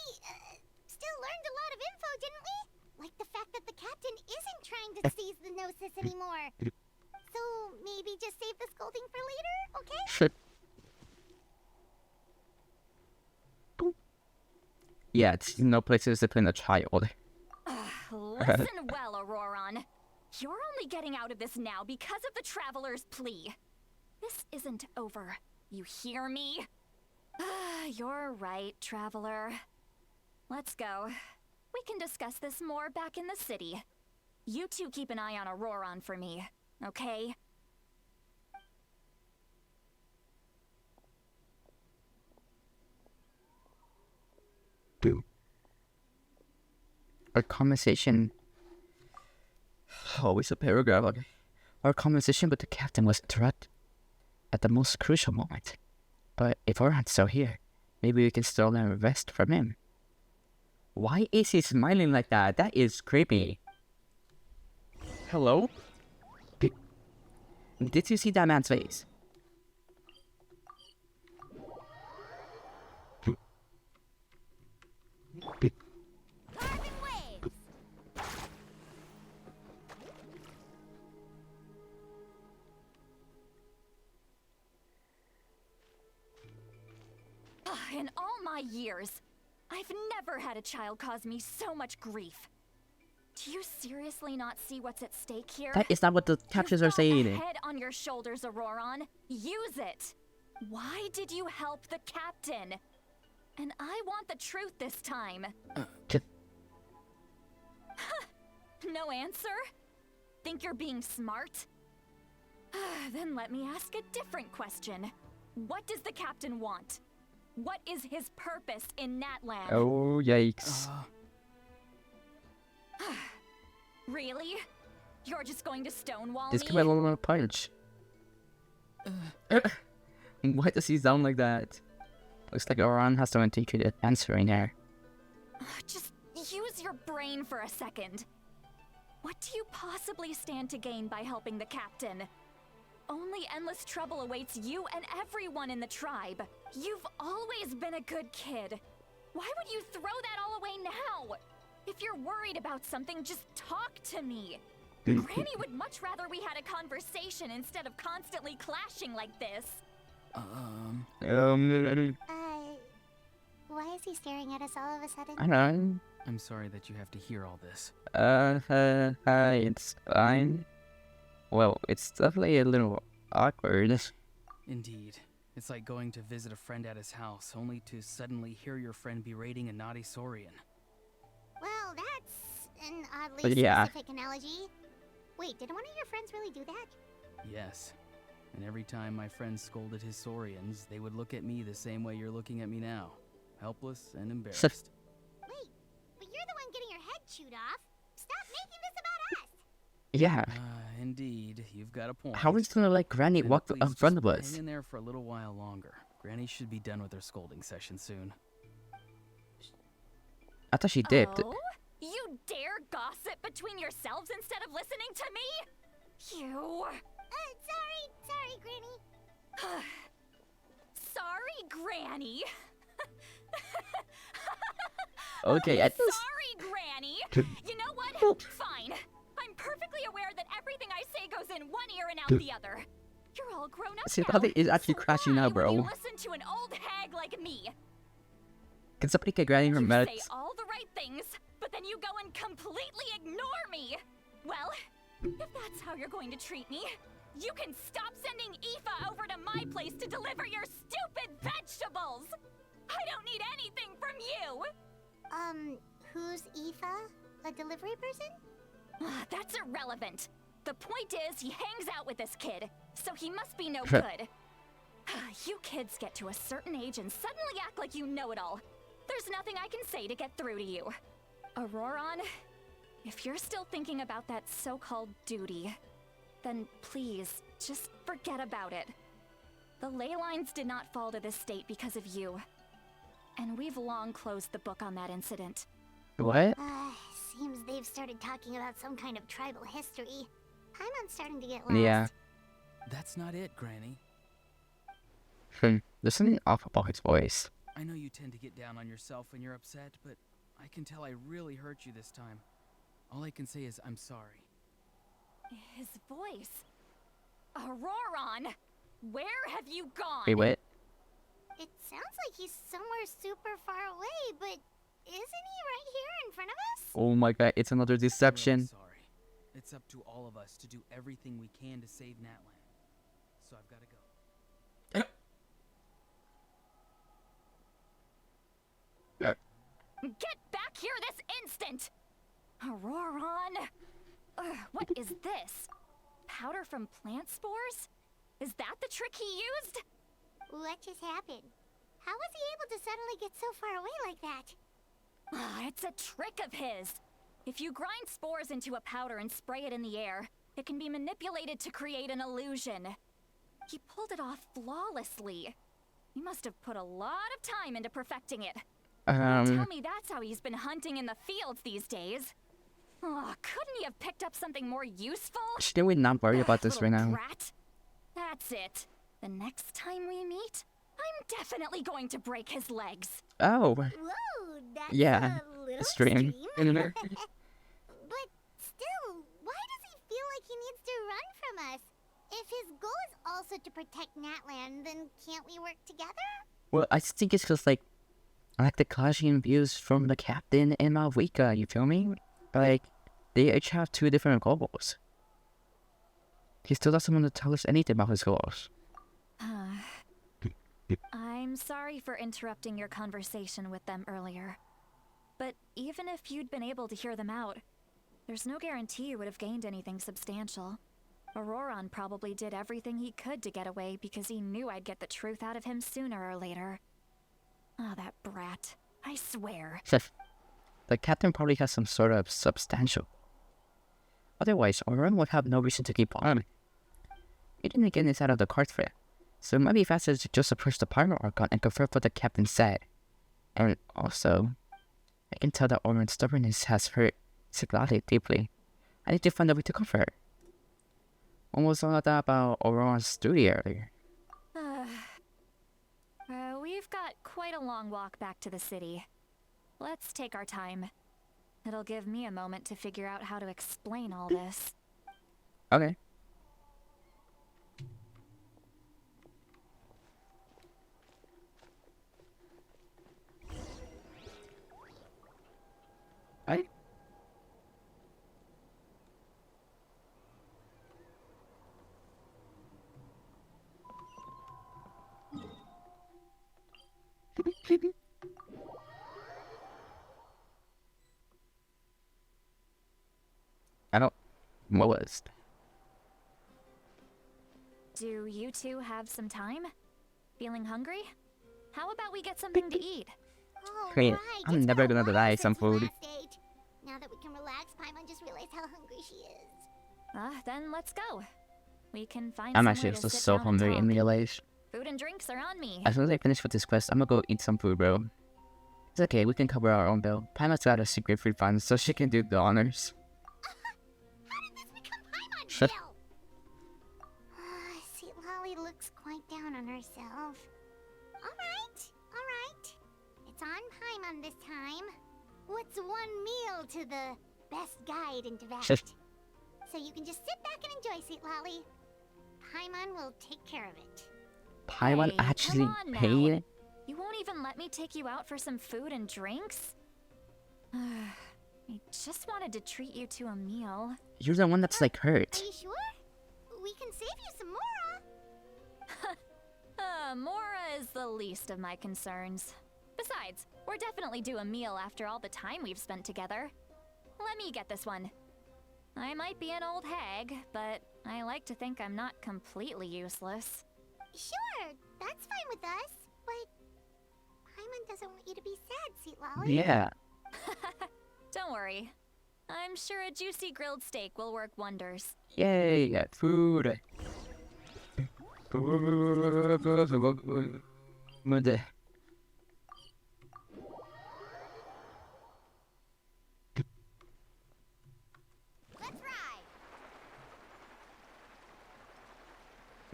E: still learned a lot of info, didn't we? Like the fact that the captain isn't trying to seize the Gnosis anymore. So, maybe just save the scolding for later, okay?
B: Shit. Yeah, it's no place to discipline a child.
G: Listen well, Ororon. You're only getting out of this now because of the Traveler's plea. This isn't over. You hear me? You're right, Traveler. Let's go. We can discuss this more back in the city. You two keep an eye on Ororon for me, okay?
B: Boo. Our conversation. Always a paragraph, okay. Our conversation with the captain was interrupted at the most crucial moment. But if Ororon's still here, maybe we can still learn a rest from him. Why is he smiling like that? That is creepy. Hello? Did you see that man's face?
E: Carving waves.
G: In all my years, I've never had a child cause me so much grief. Do you seriously not see what's at stake here?
B: That is not what the captions are saying.
G: You've got a head on your shoulders, Ororon. Use it. Why did you help the captain? And I want the truth this time. No answer? Think you're being smart? Then let me ask a different question. What does the captain want? What is his purpose in Natlan?
B: Oh, yikes.
G: Really? You're just going to stonewall
B: This
G: me?
B: could be a little punch. Why does he sound like that? Looks like Ororon has someone teach you the answer in there.
G: Just use your brain for a second. What do you possibly stand to gain by helping the captain? Only endless trouble awaits you and everyone in the tribe. You've always been a good kid. Why would you throw that all away now? If you're worried about something, just talk to me. Granny would much rather we had a conversation instead of constantly clashing like this.
E: Why is he staring at us all of a sudden?
B: I know.
H: I'm sorry that you have to hear all this.
B: It's fine. Well, it's definitely a little awkward.
H: Indeed. It's like going to visit a friend at his house, only to suddenly hear your friend berating a naughty Saurian.
E: Well, that's an oddly specific analogy. Wait, did one of your friends really do that?
H: Yes. And every time my friend scolded his Saurians, they would look at me the same way you're looking at me now. Helpless and embarrassed.
E: Wait, but you're the one getting your head chewed off. Stop making this about us!
B: Yeah.
H: Indeed, you've got a point.
B: How is gonna let Granny
H: Then
B: walk
H: please
B: in front of
H: just
B: us?
H: hang in there for a little while longer. Granny should be done with her scolding session soon.
B: I thought she dipped.
G: Oh? You dare gossip between yourselves instead of listening to me? You...
E: Sorry, Granny.
G: Sorry, Granny.
B: Okay,
G: Sorry, Granny. You know what? Fine. I'm perfectly aware that everything I say goes in one ear and out the other. You're all grown up now.
B: Citlali is actually
G: So
B: crashing
G: why
B: out, bro.
G: would you listen to an old hag like me?
B: Can somebody get Granny her
G: You
B: meds?
G: say all the right things, but then you go and completely ignore me. Well, if that's how you're going to treat me, you can stop sending Aoife over to my place to deliver your stupid vegetables. I don't need anything from you.
E: Who's Aoife? A delivery person?
G: That's irrelevant. The point is, he hangs out with this kid, so he must be no good. You kids get to a certain age and suddenly act like you know it all. There's nothing I can say to get through to you. Ororon, if you're still thinking about that so-called duty, then please, just forget about it. The ley lines did not fall to this state because of you. And we've long closed the book on that incident.
B: What?
E: Seems they've started talking about some kind of tribal history. I'm starting to get lost.
B: Yeah.
H: That's not it, Granny.
B: There's something off about his voice.
H: I know you tend to get down on yourself when you're upset, but I can tell I really hurt you this time. All I can say is I'm sorry.
G: His voice. Ororon, where have you gone?
B: Wait, what?
E: It sounds like he's somewhere super far away, but isn't he right here in front of us?
B: Oh my god, it's another
H: I'm really
B: deception.
H: sorry. It's up to all of us to do everything we can to save Natlan. So I've got to go.
G: Get back here this instant! Ororon! What is this? Powder from plant spores? Is that the trick he used?
E: What just happened? How was he able to suddenly get so far away like that?
G: It's a trick of his. If you grind spores into a powder and spray it in the air, it can be manipulated to create an illusion. He pulled it off flawlessly. He must have put a lot of time into perfecting it. Tell me that's how he's been hunting in the fields these days. Oh, couldn't he have picked up something more useful?
B: Should we not worry about this right
G: Little
B: now?
G: brat. That's it. The next time we meet, I'm definitely going to break his legs.
B: Oh,
E: Whoa, that's
B: yeah.
E: a little
B: Stream.
E: extreme. But still, why does he feel like he needs to run from us? If his goal is also to protect Natlan, then can't we work together?
B: Well, I think it's just like the clashing views from the captain and Malvika, you feel me? Like, they each have two different goals. He still doesn't want to tell us anything about his goals.
G: I'm sorry for interrupting your conversation with them earlier. But even if you'd been able to hear them out, there's no guarantee you would have gained anything substantial. Ororon probably did everything he could to get away because he knew I'd get the truth out of him sooner or later. Ah, that brat. I swear.
B: The captain probably has some sort of substantial. Otherwise, Ororon would have no reason to keep on. He didn't get this out of the cards for it, so it might be faster to just approach the Pyro Archon and confirm what the captain said. And also, I can tell that Ororon's stubbornness has hurt Citlali deeply. I need to find a way to comfort her. What was all that about Ororon's duty earlier?
G: We've got quite a long walk back to the city. Let's take our time. It'll give me a moment to figure out how to explain all this.
B: Okay. Right? I don't... What was...
G: Do you two have some time? Feeling hungry? How about we get something to eat?
E: Oh,
B: Great.
E: right.
B: I'm
E: It's
B: never
E: been a
B: gonna
E: while
B: deny some
E: since we
B: food.
E: last ate. Now that we can relax, Paimon just realized how hungry she is.
G: Then let's go. We can find
B: I'm
G: somewhere
B: actually
G: to
B: still
G: sit
B: so
G: down and
B: hungry in
G: talk.
B: real life.
G: Food and drinks are on me.
B: As soon as I finish with this quest, I'm gonna go eat some food, bro. It's okay, we can cover our own bill. Paimon's got a secret food fund, so she can do the honors.
E: How did this become Paimon's bill? Citlali looks quite down on herself. Alright. It's on Paimon this time. What's one meal to the best guide into that? So you can just sit back and enjoy, Citlali. Paimon will take care of it.
B: Paimon
G: Hey,
B: actually
G: come on now.
B: paid?
G: You won't even let me take you out for some food and drinks? I just wanted to treat you to a meal.
B: You're the one that's like hurt.
E: Are you sure? We can save you some Mora.
G: Mora is the least of my concerns. Besides, we're definitely due a meal after all the time we've spent together. Let me get this one. I might be an old hag, but I like to think I'm not completely useless.
E: Sure, that's fine with us. But Paimon doesn't want you to be sad, Citlali.
B: Yeah.
G: Don't worry. I'm sure a juicy grilled steak will work wonders.
B: Yay, food.
E: Let's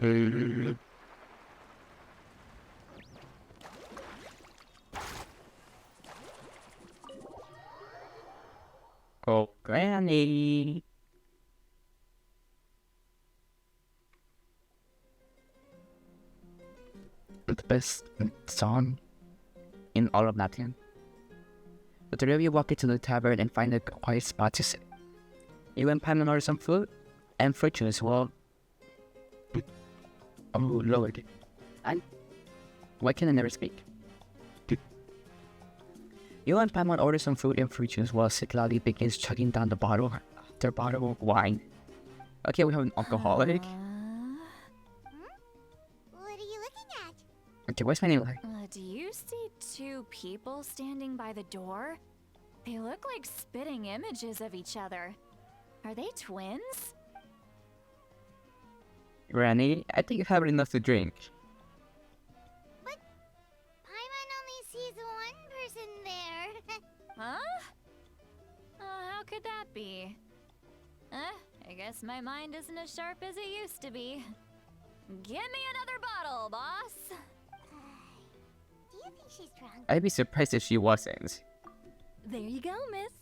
E: ride.
B: Oh, Granny. The best song in all of Natlan. The three of you walk into the tavern and find a quiet spot to sit. You and Paimon order some food and fruit juice. Well, oh Lord, why can I never speak? You and Paimon order some food and fruit juice while Citlali begins chugging down the bottle after bottle of wine. Okay, we have an alcoholic.
E: What are you looking at?
B: Okay, what's my name like?
G: Do you see two people standing by the door? They look like spitting images of each other. Are they twins?
B: Granny, I think you have enough to drink.
E: But Paimon only sees one person there.
G: Huh? How How could that be? I guess my mind isn't as sharp as it used to be. Give me another bottle, boss.
E: Do you think she's drunk?
B: I'd be surprised if she wasn't.
K: There you go, miss.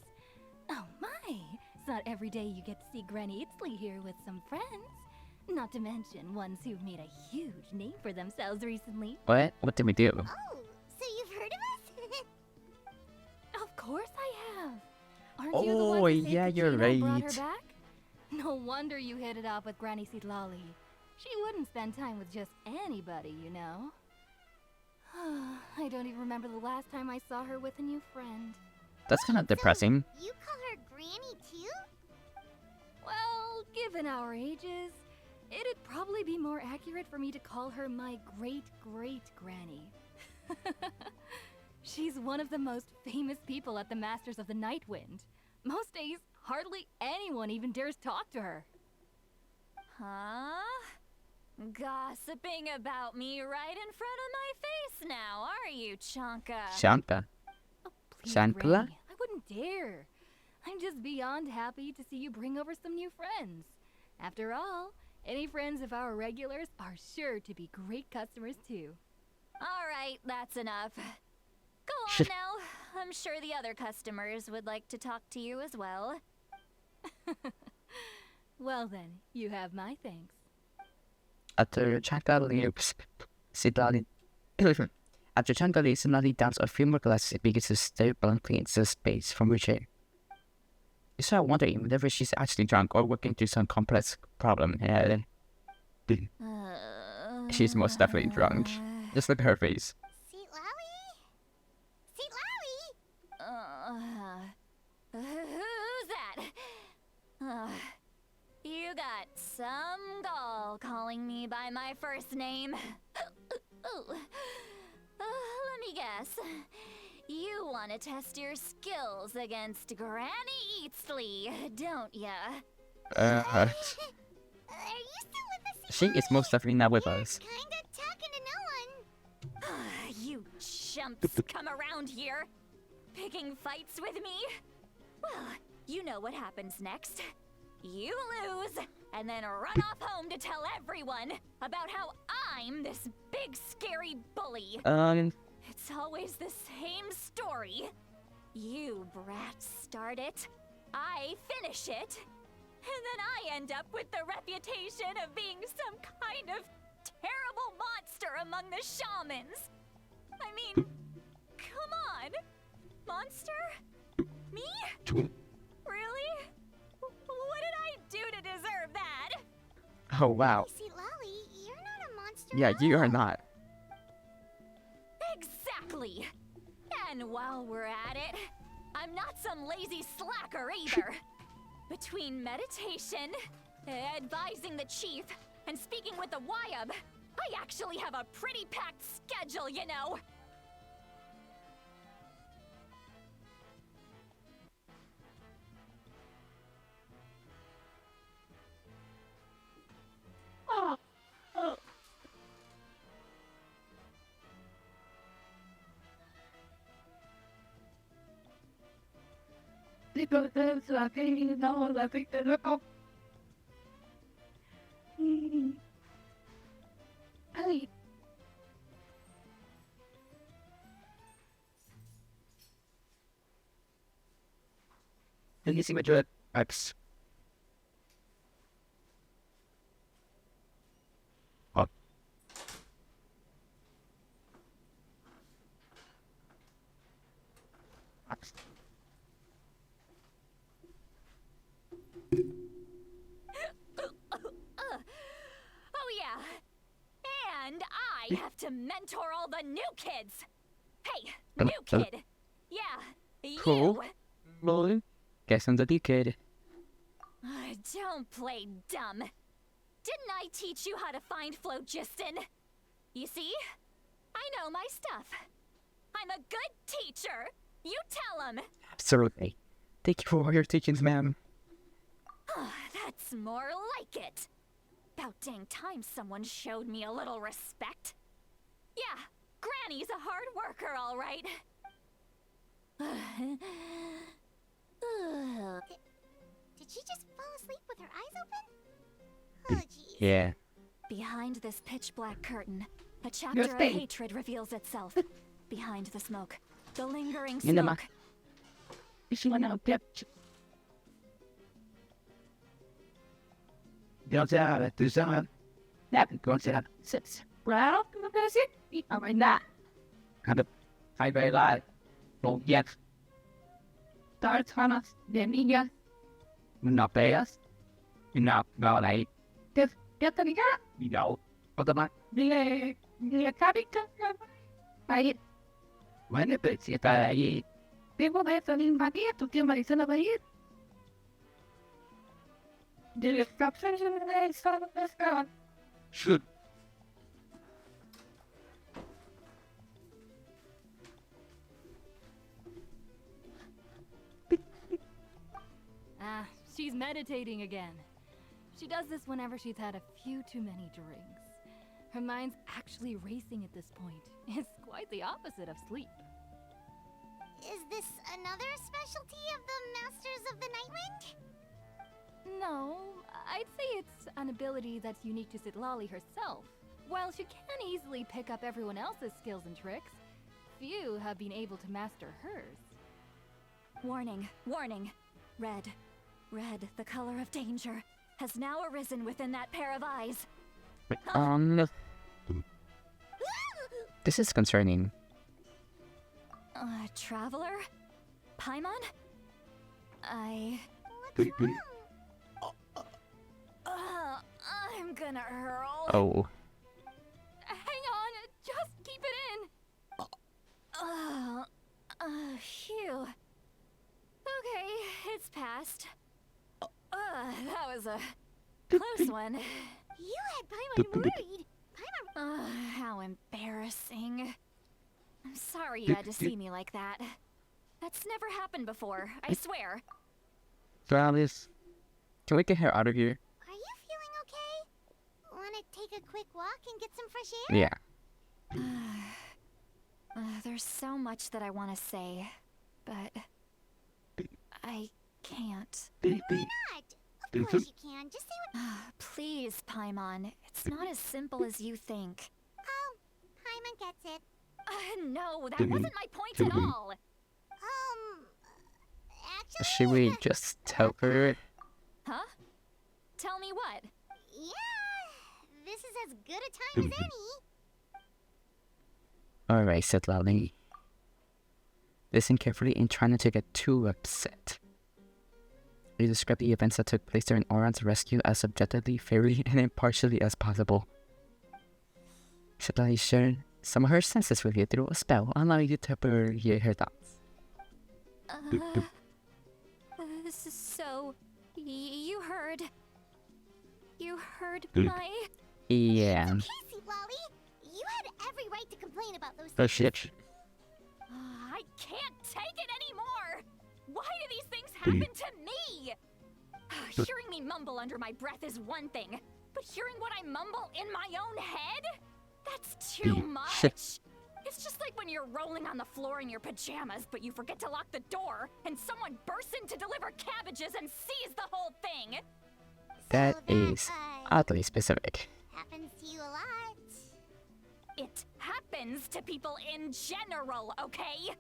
K: Oh my, it's not every day you get to see Granny Itzley here with some friends. Not to mention ones who've made a huge name for themselves recently.
B: What? What did we do?
E: Oh, so you've heard of us?
K: Of course I have. Aren't you the one
B: Oh,
K: who said
B: yeah, you're
K: Kachina brought
B: right.
K: her back? No wonder you hit it off with Granny Citlali. She wouldn't spend time with just anybody, you know. I don't even remember the last time I saw her with a new friend.
B: That's kind of depressing.
E: So, you call her Granny too?
K: Well, given our ages, it'd probably be more accurate for me to call her my great-great-granny. She's one of the most famous people at the Masters of the Night Wind. Most days, hardly anyone even dares talk to her.
G: Huh? Gossiping about me right in front of my face now, are you, Chanka?
B: Chanka.
K: Oh, please,
B: Shankla?
K: Granny, I wouldn't dare. I'm just beyond happy to see you bring over some new friends. After all, any friends of our regulars are sure to be great customers too.
G: All right, that's enough. Go on
B: Shit.
G: now. I'm sure the other customers would like to talk to you as well.
K: Well then, you have my thanks.
B: After Chanka leaves, Citlali. After Chanka leaves, Citlali downs a few more glasses and begins to stare blankly into the space from which it. You start wondering whether she's actually drunk or working through some complex problem. And she's most definitely drunk. Just look at her face.
E: Citlali? Citlali?
G: Who's that? You got some gall calling me by my first name. Let me guess. You want to test your skills against Granny Eatsley, don't ya?
E: Are you still with us?
B: She is most definitely not with us.
E: Kinda talking to no one.
G: You chumps come around here, picking fights with me? Well, you know what happens next. You lose, and then run off home to tell everyone about how I'm this big scary bully. It's always the same story. You brats start it, I finish it, and then I end up with the reputation of being some kind of terrible monster among the shamans. I mean, come on. Monster? Me? Really? What did I do to deserve that?
B: Oh wow.
E: Citlali, you're not a monster.
B: Yeah, you are not.
G: Exactly. And while we're at it, I'm not some lazy slacker either. Between meditation, advising the chief, and speaking with the Wyab, I actually have a pretty packed schedule, you know.
B: Can you see my dread? X. Oh.
G: Oh yeah. And I have to mentor all the new kids. Hey, new kid. Yeah,
B: Cool.
G: you.
B: Rolling. Guess I'm the D kid.
G: Don't play dumb. Didn't I teach you how to find phlogiston? You see? I know my stuff. I'm a good teacher. You tell him.
B: Absolutely. Thank you for all your teachings, ma'am.
G: That's more like it. About dang time someone showed me a little respect. Yeah, Granny's a hard worker, all right.
E: Did she just fall asleep with her eyes open? Oh, jeez.
B: Yeah.
G: Behind this pitch black curtain, a chapter of hatred reveals itself. Behind the smoke, the lingering smoke.
K: Ah, she's meditating again. She does this whenever she's had a few too many drinks. Her mind's actually racing at this point. It's quite the opposite of sleep.
E: Is this another specialty of the Masters of the Nightwind?
K: No, I'd say it's an ability that's unique to Citlali herself. While she can easily pick up everyone else's skills and tricks, few have been able to master hers.
G: Warning, warning. Red, the color of danger, has now arisen within that pair of eyes.
B: This is concerning.
G: Traveler? Paimon? I'm gonna hurl.
B: Oh.
K: Hang on, just keep it in.
G: Phew. Okay, it's passed. That was a close one.
E: You had Paimon worried.
G: How embarrassing. I'm sorry you had to see me like that. That's never happened before, I swear.
B: Travis, can we get her out of here?
E: Are you feeling okay? Want to take a quick walk and get some fresh air?
B: Yeah.
G: There's so much that I want to say, but I can't.
E: Why not? Of course you can. Just say what.
G: Please, Paimon. It's not as simple as you think.
E: Oh, Paimon gets it.
G: No, that wasn't my point at all.
E: Actually.
B: Should we just tell her?
G: Huh? Tell me what?
E: Yeah, this is as good a time as any.
B: Alright, Citlali. Listen carefully and try not to get too upset. You describe the events that took place during Ororon's rescue as objectively, fairly, and impartially as possible. Citlali shared some of her senses with you through a spell, allowing you to temporarily hear her thoughts.
G: So, you heard my...
B: Yeah.
E: It's okay, Citlali. You had every right to complain about those things.
B: Oh shit.
G: I can't take it anymore! Why do these things happen to me? Hearing me mumble under my breath is one thing, but hearing what I mumble in my own head? That's too much! It's just like when you're rolling on the floor in your pajamas, but you forget to lock the door, and someone bursts in to deliver cabbages and sees the whole thing!
B: That is oddly specific.
E: Happens to you a lot.
G: It happens to people in general, okay?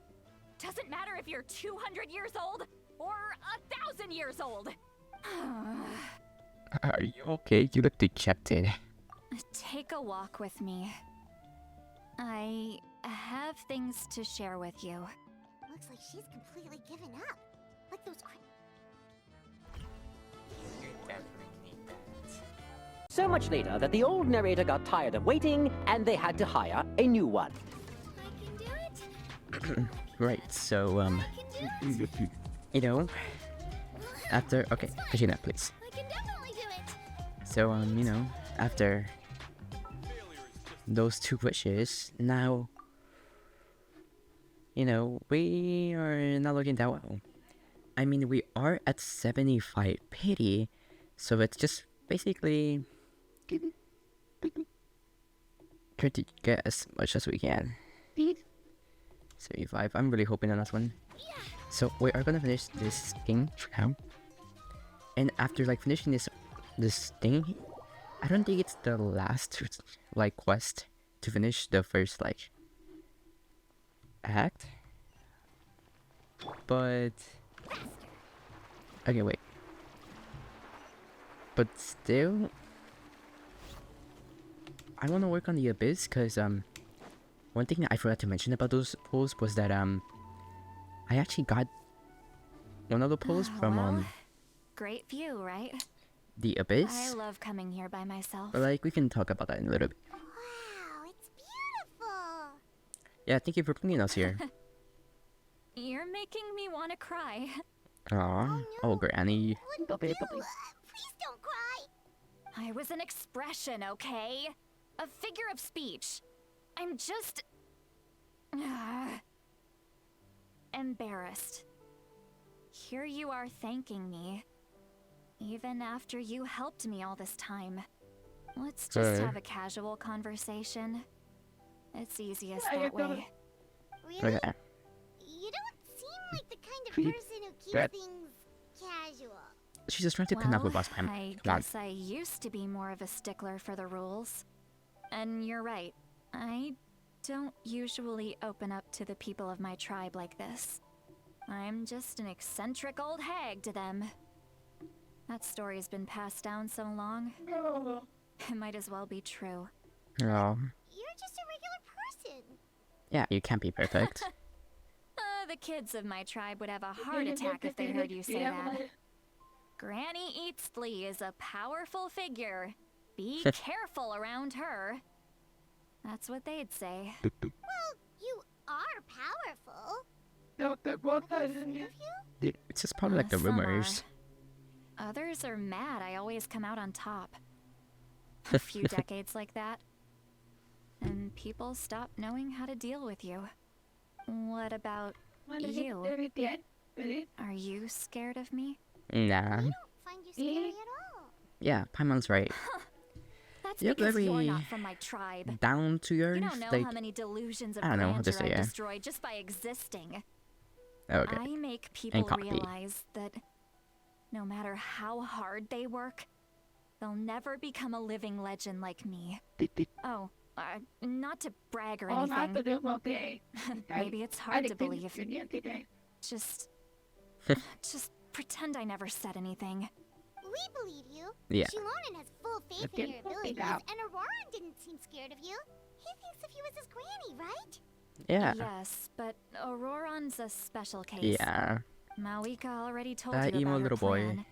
G: Doesn't matter if you're 200 years old or 1,000 years old.
B: Are you okay? You look dejected.
G: Take a walk with me. I have things to share with you.
E: Looks like she's completely given up. Like those
L: So much later that the old narrator got tired of waiting and they had to hire a new one.
E: I can do it.
B: Right, so, you know, after, okay, Kachina, please.
E: I can definitely do it.
B: So, you know, after those two wishes, now, you know, we are not looking that well. I mean, we are at 75 pity, so it's just basically try to get as much as we can. 75, I'm really hoping on that one. So we are gonna finish this thing now. And after like finishing this thing, I don't think it's the last like quest to finish the first like act. But okay, wait. But still, I want to work on the abyss because one thing that I forgot to mention about those pulls was that I actually got one of the pulls from
G: great view, right?
B: the abyss.
G: I love coming here by myself.
B: But like we can talk about that in a little bit.
E: Wow, it's beautiful.
B: Yeah, thank you for bringing us here.
G: You're making me want to cry.
B: Aww. Oh, Granny.
E: Please don't cry.
G: I was an expression, okay? A figure of speech. I'm just... embarrassed. Here you are thanking me. Even after you helped me all this time. Let's just have a casual conversation. It's easiest that way.
E: Really?
B: Okay.
E: You don't seem like the kind of person who keeps things casual.
B: She's just trying to connect with us, man.
G: I
B: Come on.
G: guess I used to be more of a stickler for the rules. And you're right. I don't usually open up to the people of my tribe like this. I'm just an eccentric old hag to them. That story's been passed down so long. It might as well be true.
B: Oh.
E: You're just a regular person.
B: Yeah, you can't be perfect.
G: The kids of my tribe would have a heart attack if they heard you say that. Granny Eatsley is a powerful figure. Be careful around her. That's what they'd say.
E: Well, you are powerful.
B: It's just probably like the
G: Some
B: rumors.
G: are. Others are mad I always come out on top. A few decades like that. And people stop knowing how to deal with you. What about you? Are you scared of me?
B: Nah.
E: I don't find you scary at all.
B: Yeah, Paimon's right.
G: That's
B: You're
G: because you're
B: very
G: not from my tribe.
B: down to earth.
G: You don't know
B: Like,
G: how many delusions of
B: I don't know how to
G: grandeur
B: say
G: I
B: it.
G: destroyed just by existing.
B: okay.
G: I make people
B: copy.
G: realize that no matter how hard they work, they'll never become a living legend like me. Oh, not to brag or anything. Maybe it's hard to believe. Just pretend I never said anything.
E: We believe you.
B: Yeah.
E: Xilonen has full faith in your abilities, and Ororon didn't seem scared of you. He thinks of you as his granny, right?
B: Yeah.
G: Yes, but Ororon's a special case.
B: Yeah.
G: Mawika already told
B: That
G: you
B: emo
G: about her
B: little boy.
G: plan.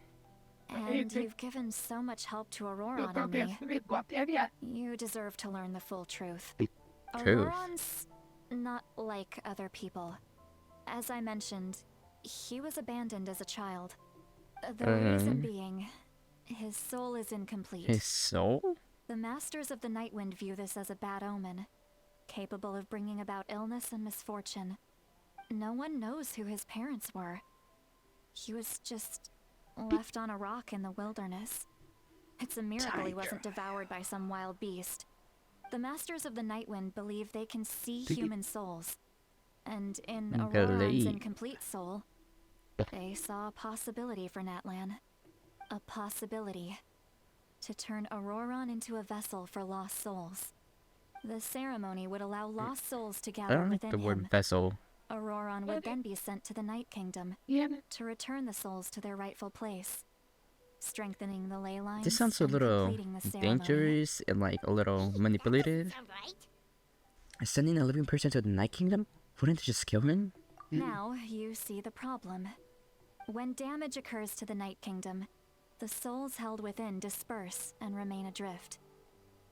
G: And you've given so much help to Ororon and me. You deserve to learn the full truth.
B: Truth.
G: Ororon's not like other people. As I mentioned, he was abandoned as a child. The reason being, his soul is incomplete.
B: His soul?
G: The Masters of the Nightwind view this as a bad omen, capable of bringing about illness and misfortune. No one knows who his parents were. He was just left on a rock in the wilderness. It's a miracle he wasn't devoured by some wild beast. The Masters of the Nightwind believe they can see human souls. And in Auroron's incomplete soul, they saw a possibility for Natlan. A possibility to turn Ororon into a vessel for lost souls. The ceremony would allow lost souls to
B: I
G: gather
B: don't like
G: within
B: the word
G: him.
B: vessel.
G: Ororon would then be sent to the Night Kingdom to return the souls to their rightful place, strengthening the ley lines.
B: This sounds a
G: and
B: little
G: completing the ceremony.
B: dangerous and like a little manipulative.
E: Sound right?
B: Sending a living person to the Night Kingdom? Wouldn't it just kill him?
G: Now you see the problem. When damage occurs to the Night Kingdom, the souls held within disperse and remain adrift,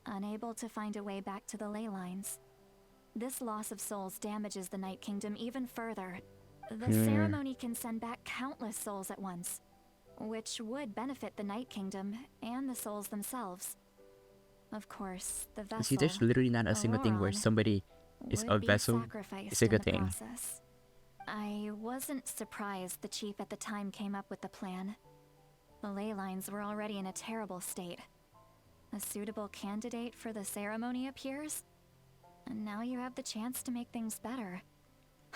G: unable to find a way back to the ley lines. This loss of souls damages the Night Kingdom even further. The ceremony can send back countless souls at once, which would benefit the Night Kingdom and the souls themselves. Of course, the vessel,
B: See, there's literally not a single thing where
G: Ororon,
B: somebody is
G: would
B: a
G: be
B: vessel.
G: sacrificed
B: It's a
G: in
B: good
G: the
B: thing.
G: process. I wasn't surprised the chief at the time came up with the plan. The ley lines were already in a terrible state. A suitable candidate for the ceremony appears, and now you have the chance to make things better.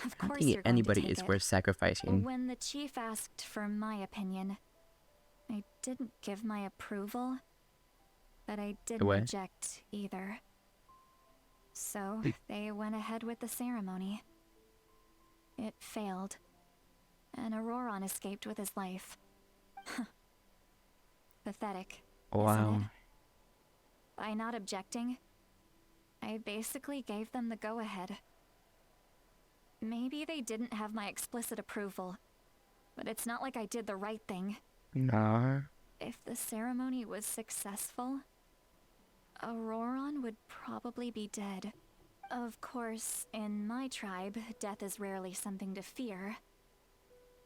G: Of
B: I don't
G: course
B: think
G: you're going to
B: anybody
G: take
B: is
G: it.
B: worth sacrificing.
G: When the chief asked for my opinion, I didn't give my approval, but I didn't
B: What?
G: object either. So they went ahead with the ceremony. It failed, and Ororon escaped with his life. Pathetic, isn't
B: Wow.
G: it? By not objecting, I basically gave them the go-ahead. Maybe they didn't have my explicit approval, but it's not like I did the right thing.
B: No.
G: If the ceremony was successful, Ororon would probably be dead. Of course, in my tribe, death is rarely something to fear.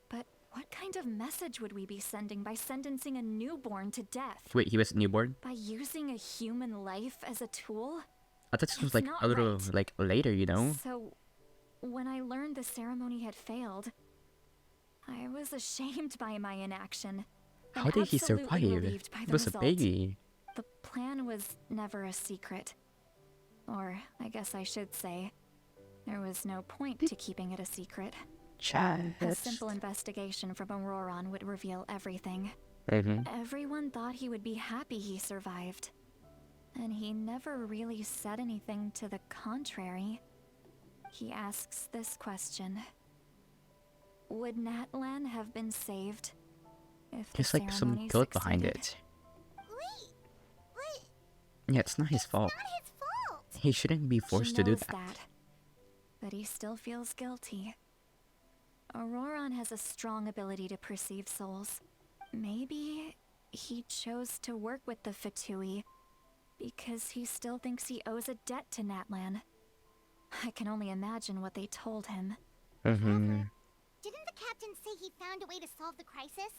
G: But what kind of message would we be sending by sentencing a newborn to death?
B: Wait, he was newborn?
G: By using a human life as a tool?
B: I thought this was
G: It's
B: like
G: not
B: a little
G: right.
B: like later, you know?
G: So, when I learned the ceremony had failed, I was ashamed by my inaction. and
B: How did he
G: absolutely
B: survive?
G: relieved by
B: He
G: the
B: was a
G: result.
B: baby.
G: The plan was never a secret. Or, I guess I should say, there was no point to keeping it a secret. A simple investigation from Ororon would reveal everything. Everyone thought he would be happy he survived. And he never really said anything to the contrary. He asks this question. Would Natlan have been saved if
B: There's
G: the
B: like some
G: ceremony
B: guilt behind
G: succeeded?
B: it.
E: Wait, what?
B: Yeah, it's not his fault.
E: Not his fault.
B: He shouldn't be forced to do
G: knows
B: that.
G: But he still feels guilty. Ororon has a strong ability to perceive souls. Maybe he chose to work with the Fatui because he still thinks he owes a debt to Natlan. I can only imagine what they told him.
E: Didn't the captain say he found a way to solve the crisis?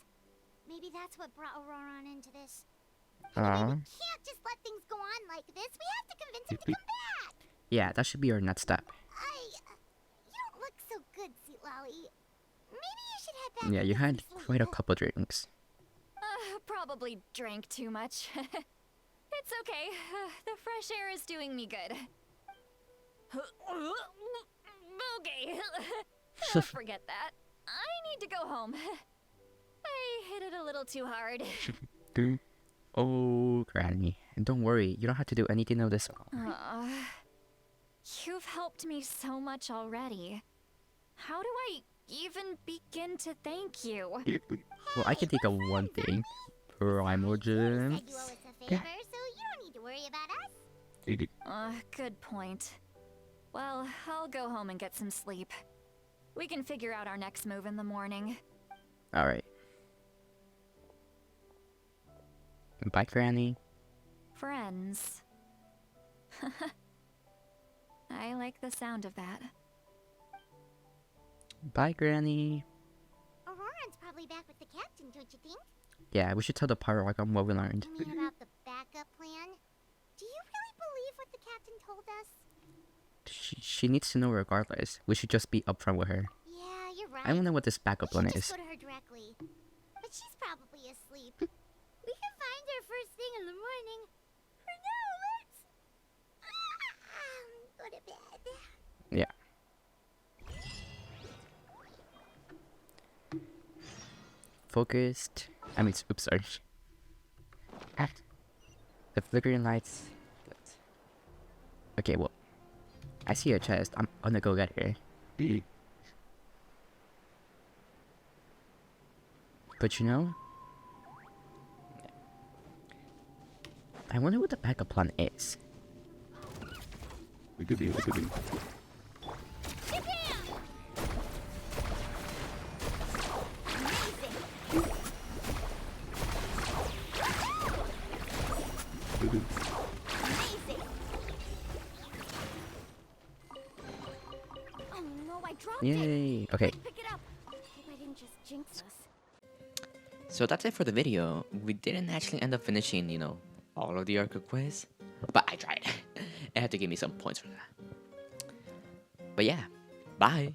E: Maybe that's what brought Ororon into this. Anyway, we can't just let things go on like this. We have to convince him to come back.
B: Yeah, that should be our next step.
E: You don't look so good, Citlali. Maybe you should head back.
B: Yeah,
E: and
B: you
E: get some
B: had
E: sleep.
B: quite a couple drinks.
G: Probably drank too much. It's okay. The fresh air is doing me good. Okay. Forget that. I need to go home. I hit it a little too hard.
B: Oh, Granny. And don't worry, you don't have to do anything of this.
G: You've helped me so much already. How do I even begin to thank you?
B: Well, I can think of one thing. Primal gems.
E: You owe us a favor, so you don't need to worry about us.
G: Good point. Well, I'll go home and get some sleep. We can figure out our next move in the morning.
B: Alright. Bye, Granny.
G: Friends. I like the sound of that.
B: Bye, Granny.
E: Auroron's probably back with the captain, don't you think?
B: Yeah, we should tell the Paragon what we learned.
E: You mean about the backup plan? Do you really believe what the captain told us?
B: She needs to know regardless. We should just be upfront with her.
E: Yeah, you're right.
B: I don't know what this backup plan
E: Just
B: is.
E: go to her directly. But she's probably asleep. We can find her first thing in the morning. For now, let's go to bed.
B: Yeah. Focused. I mean, oops, sorry. The flickering lights. Okay, well, I see a chest. I'm gonna go get her. But you know, I wonder what the backup plan is.
E: Oh no, I dropped
B: Yay!
E: it.
B: Okay.
E: Pick it up. Hope I didn't just jinx us.
A: So that's it for the video. We didn't actually end up finishing, you know, all of the Archon Quest, but I tried. It had to give me some points for that. But yeah, bye.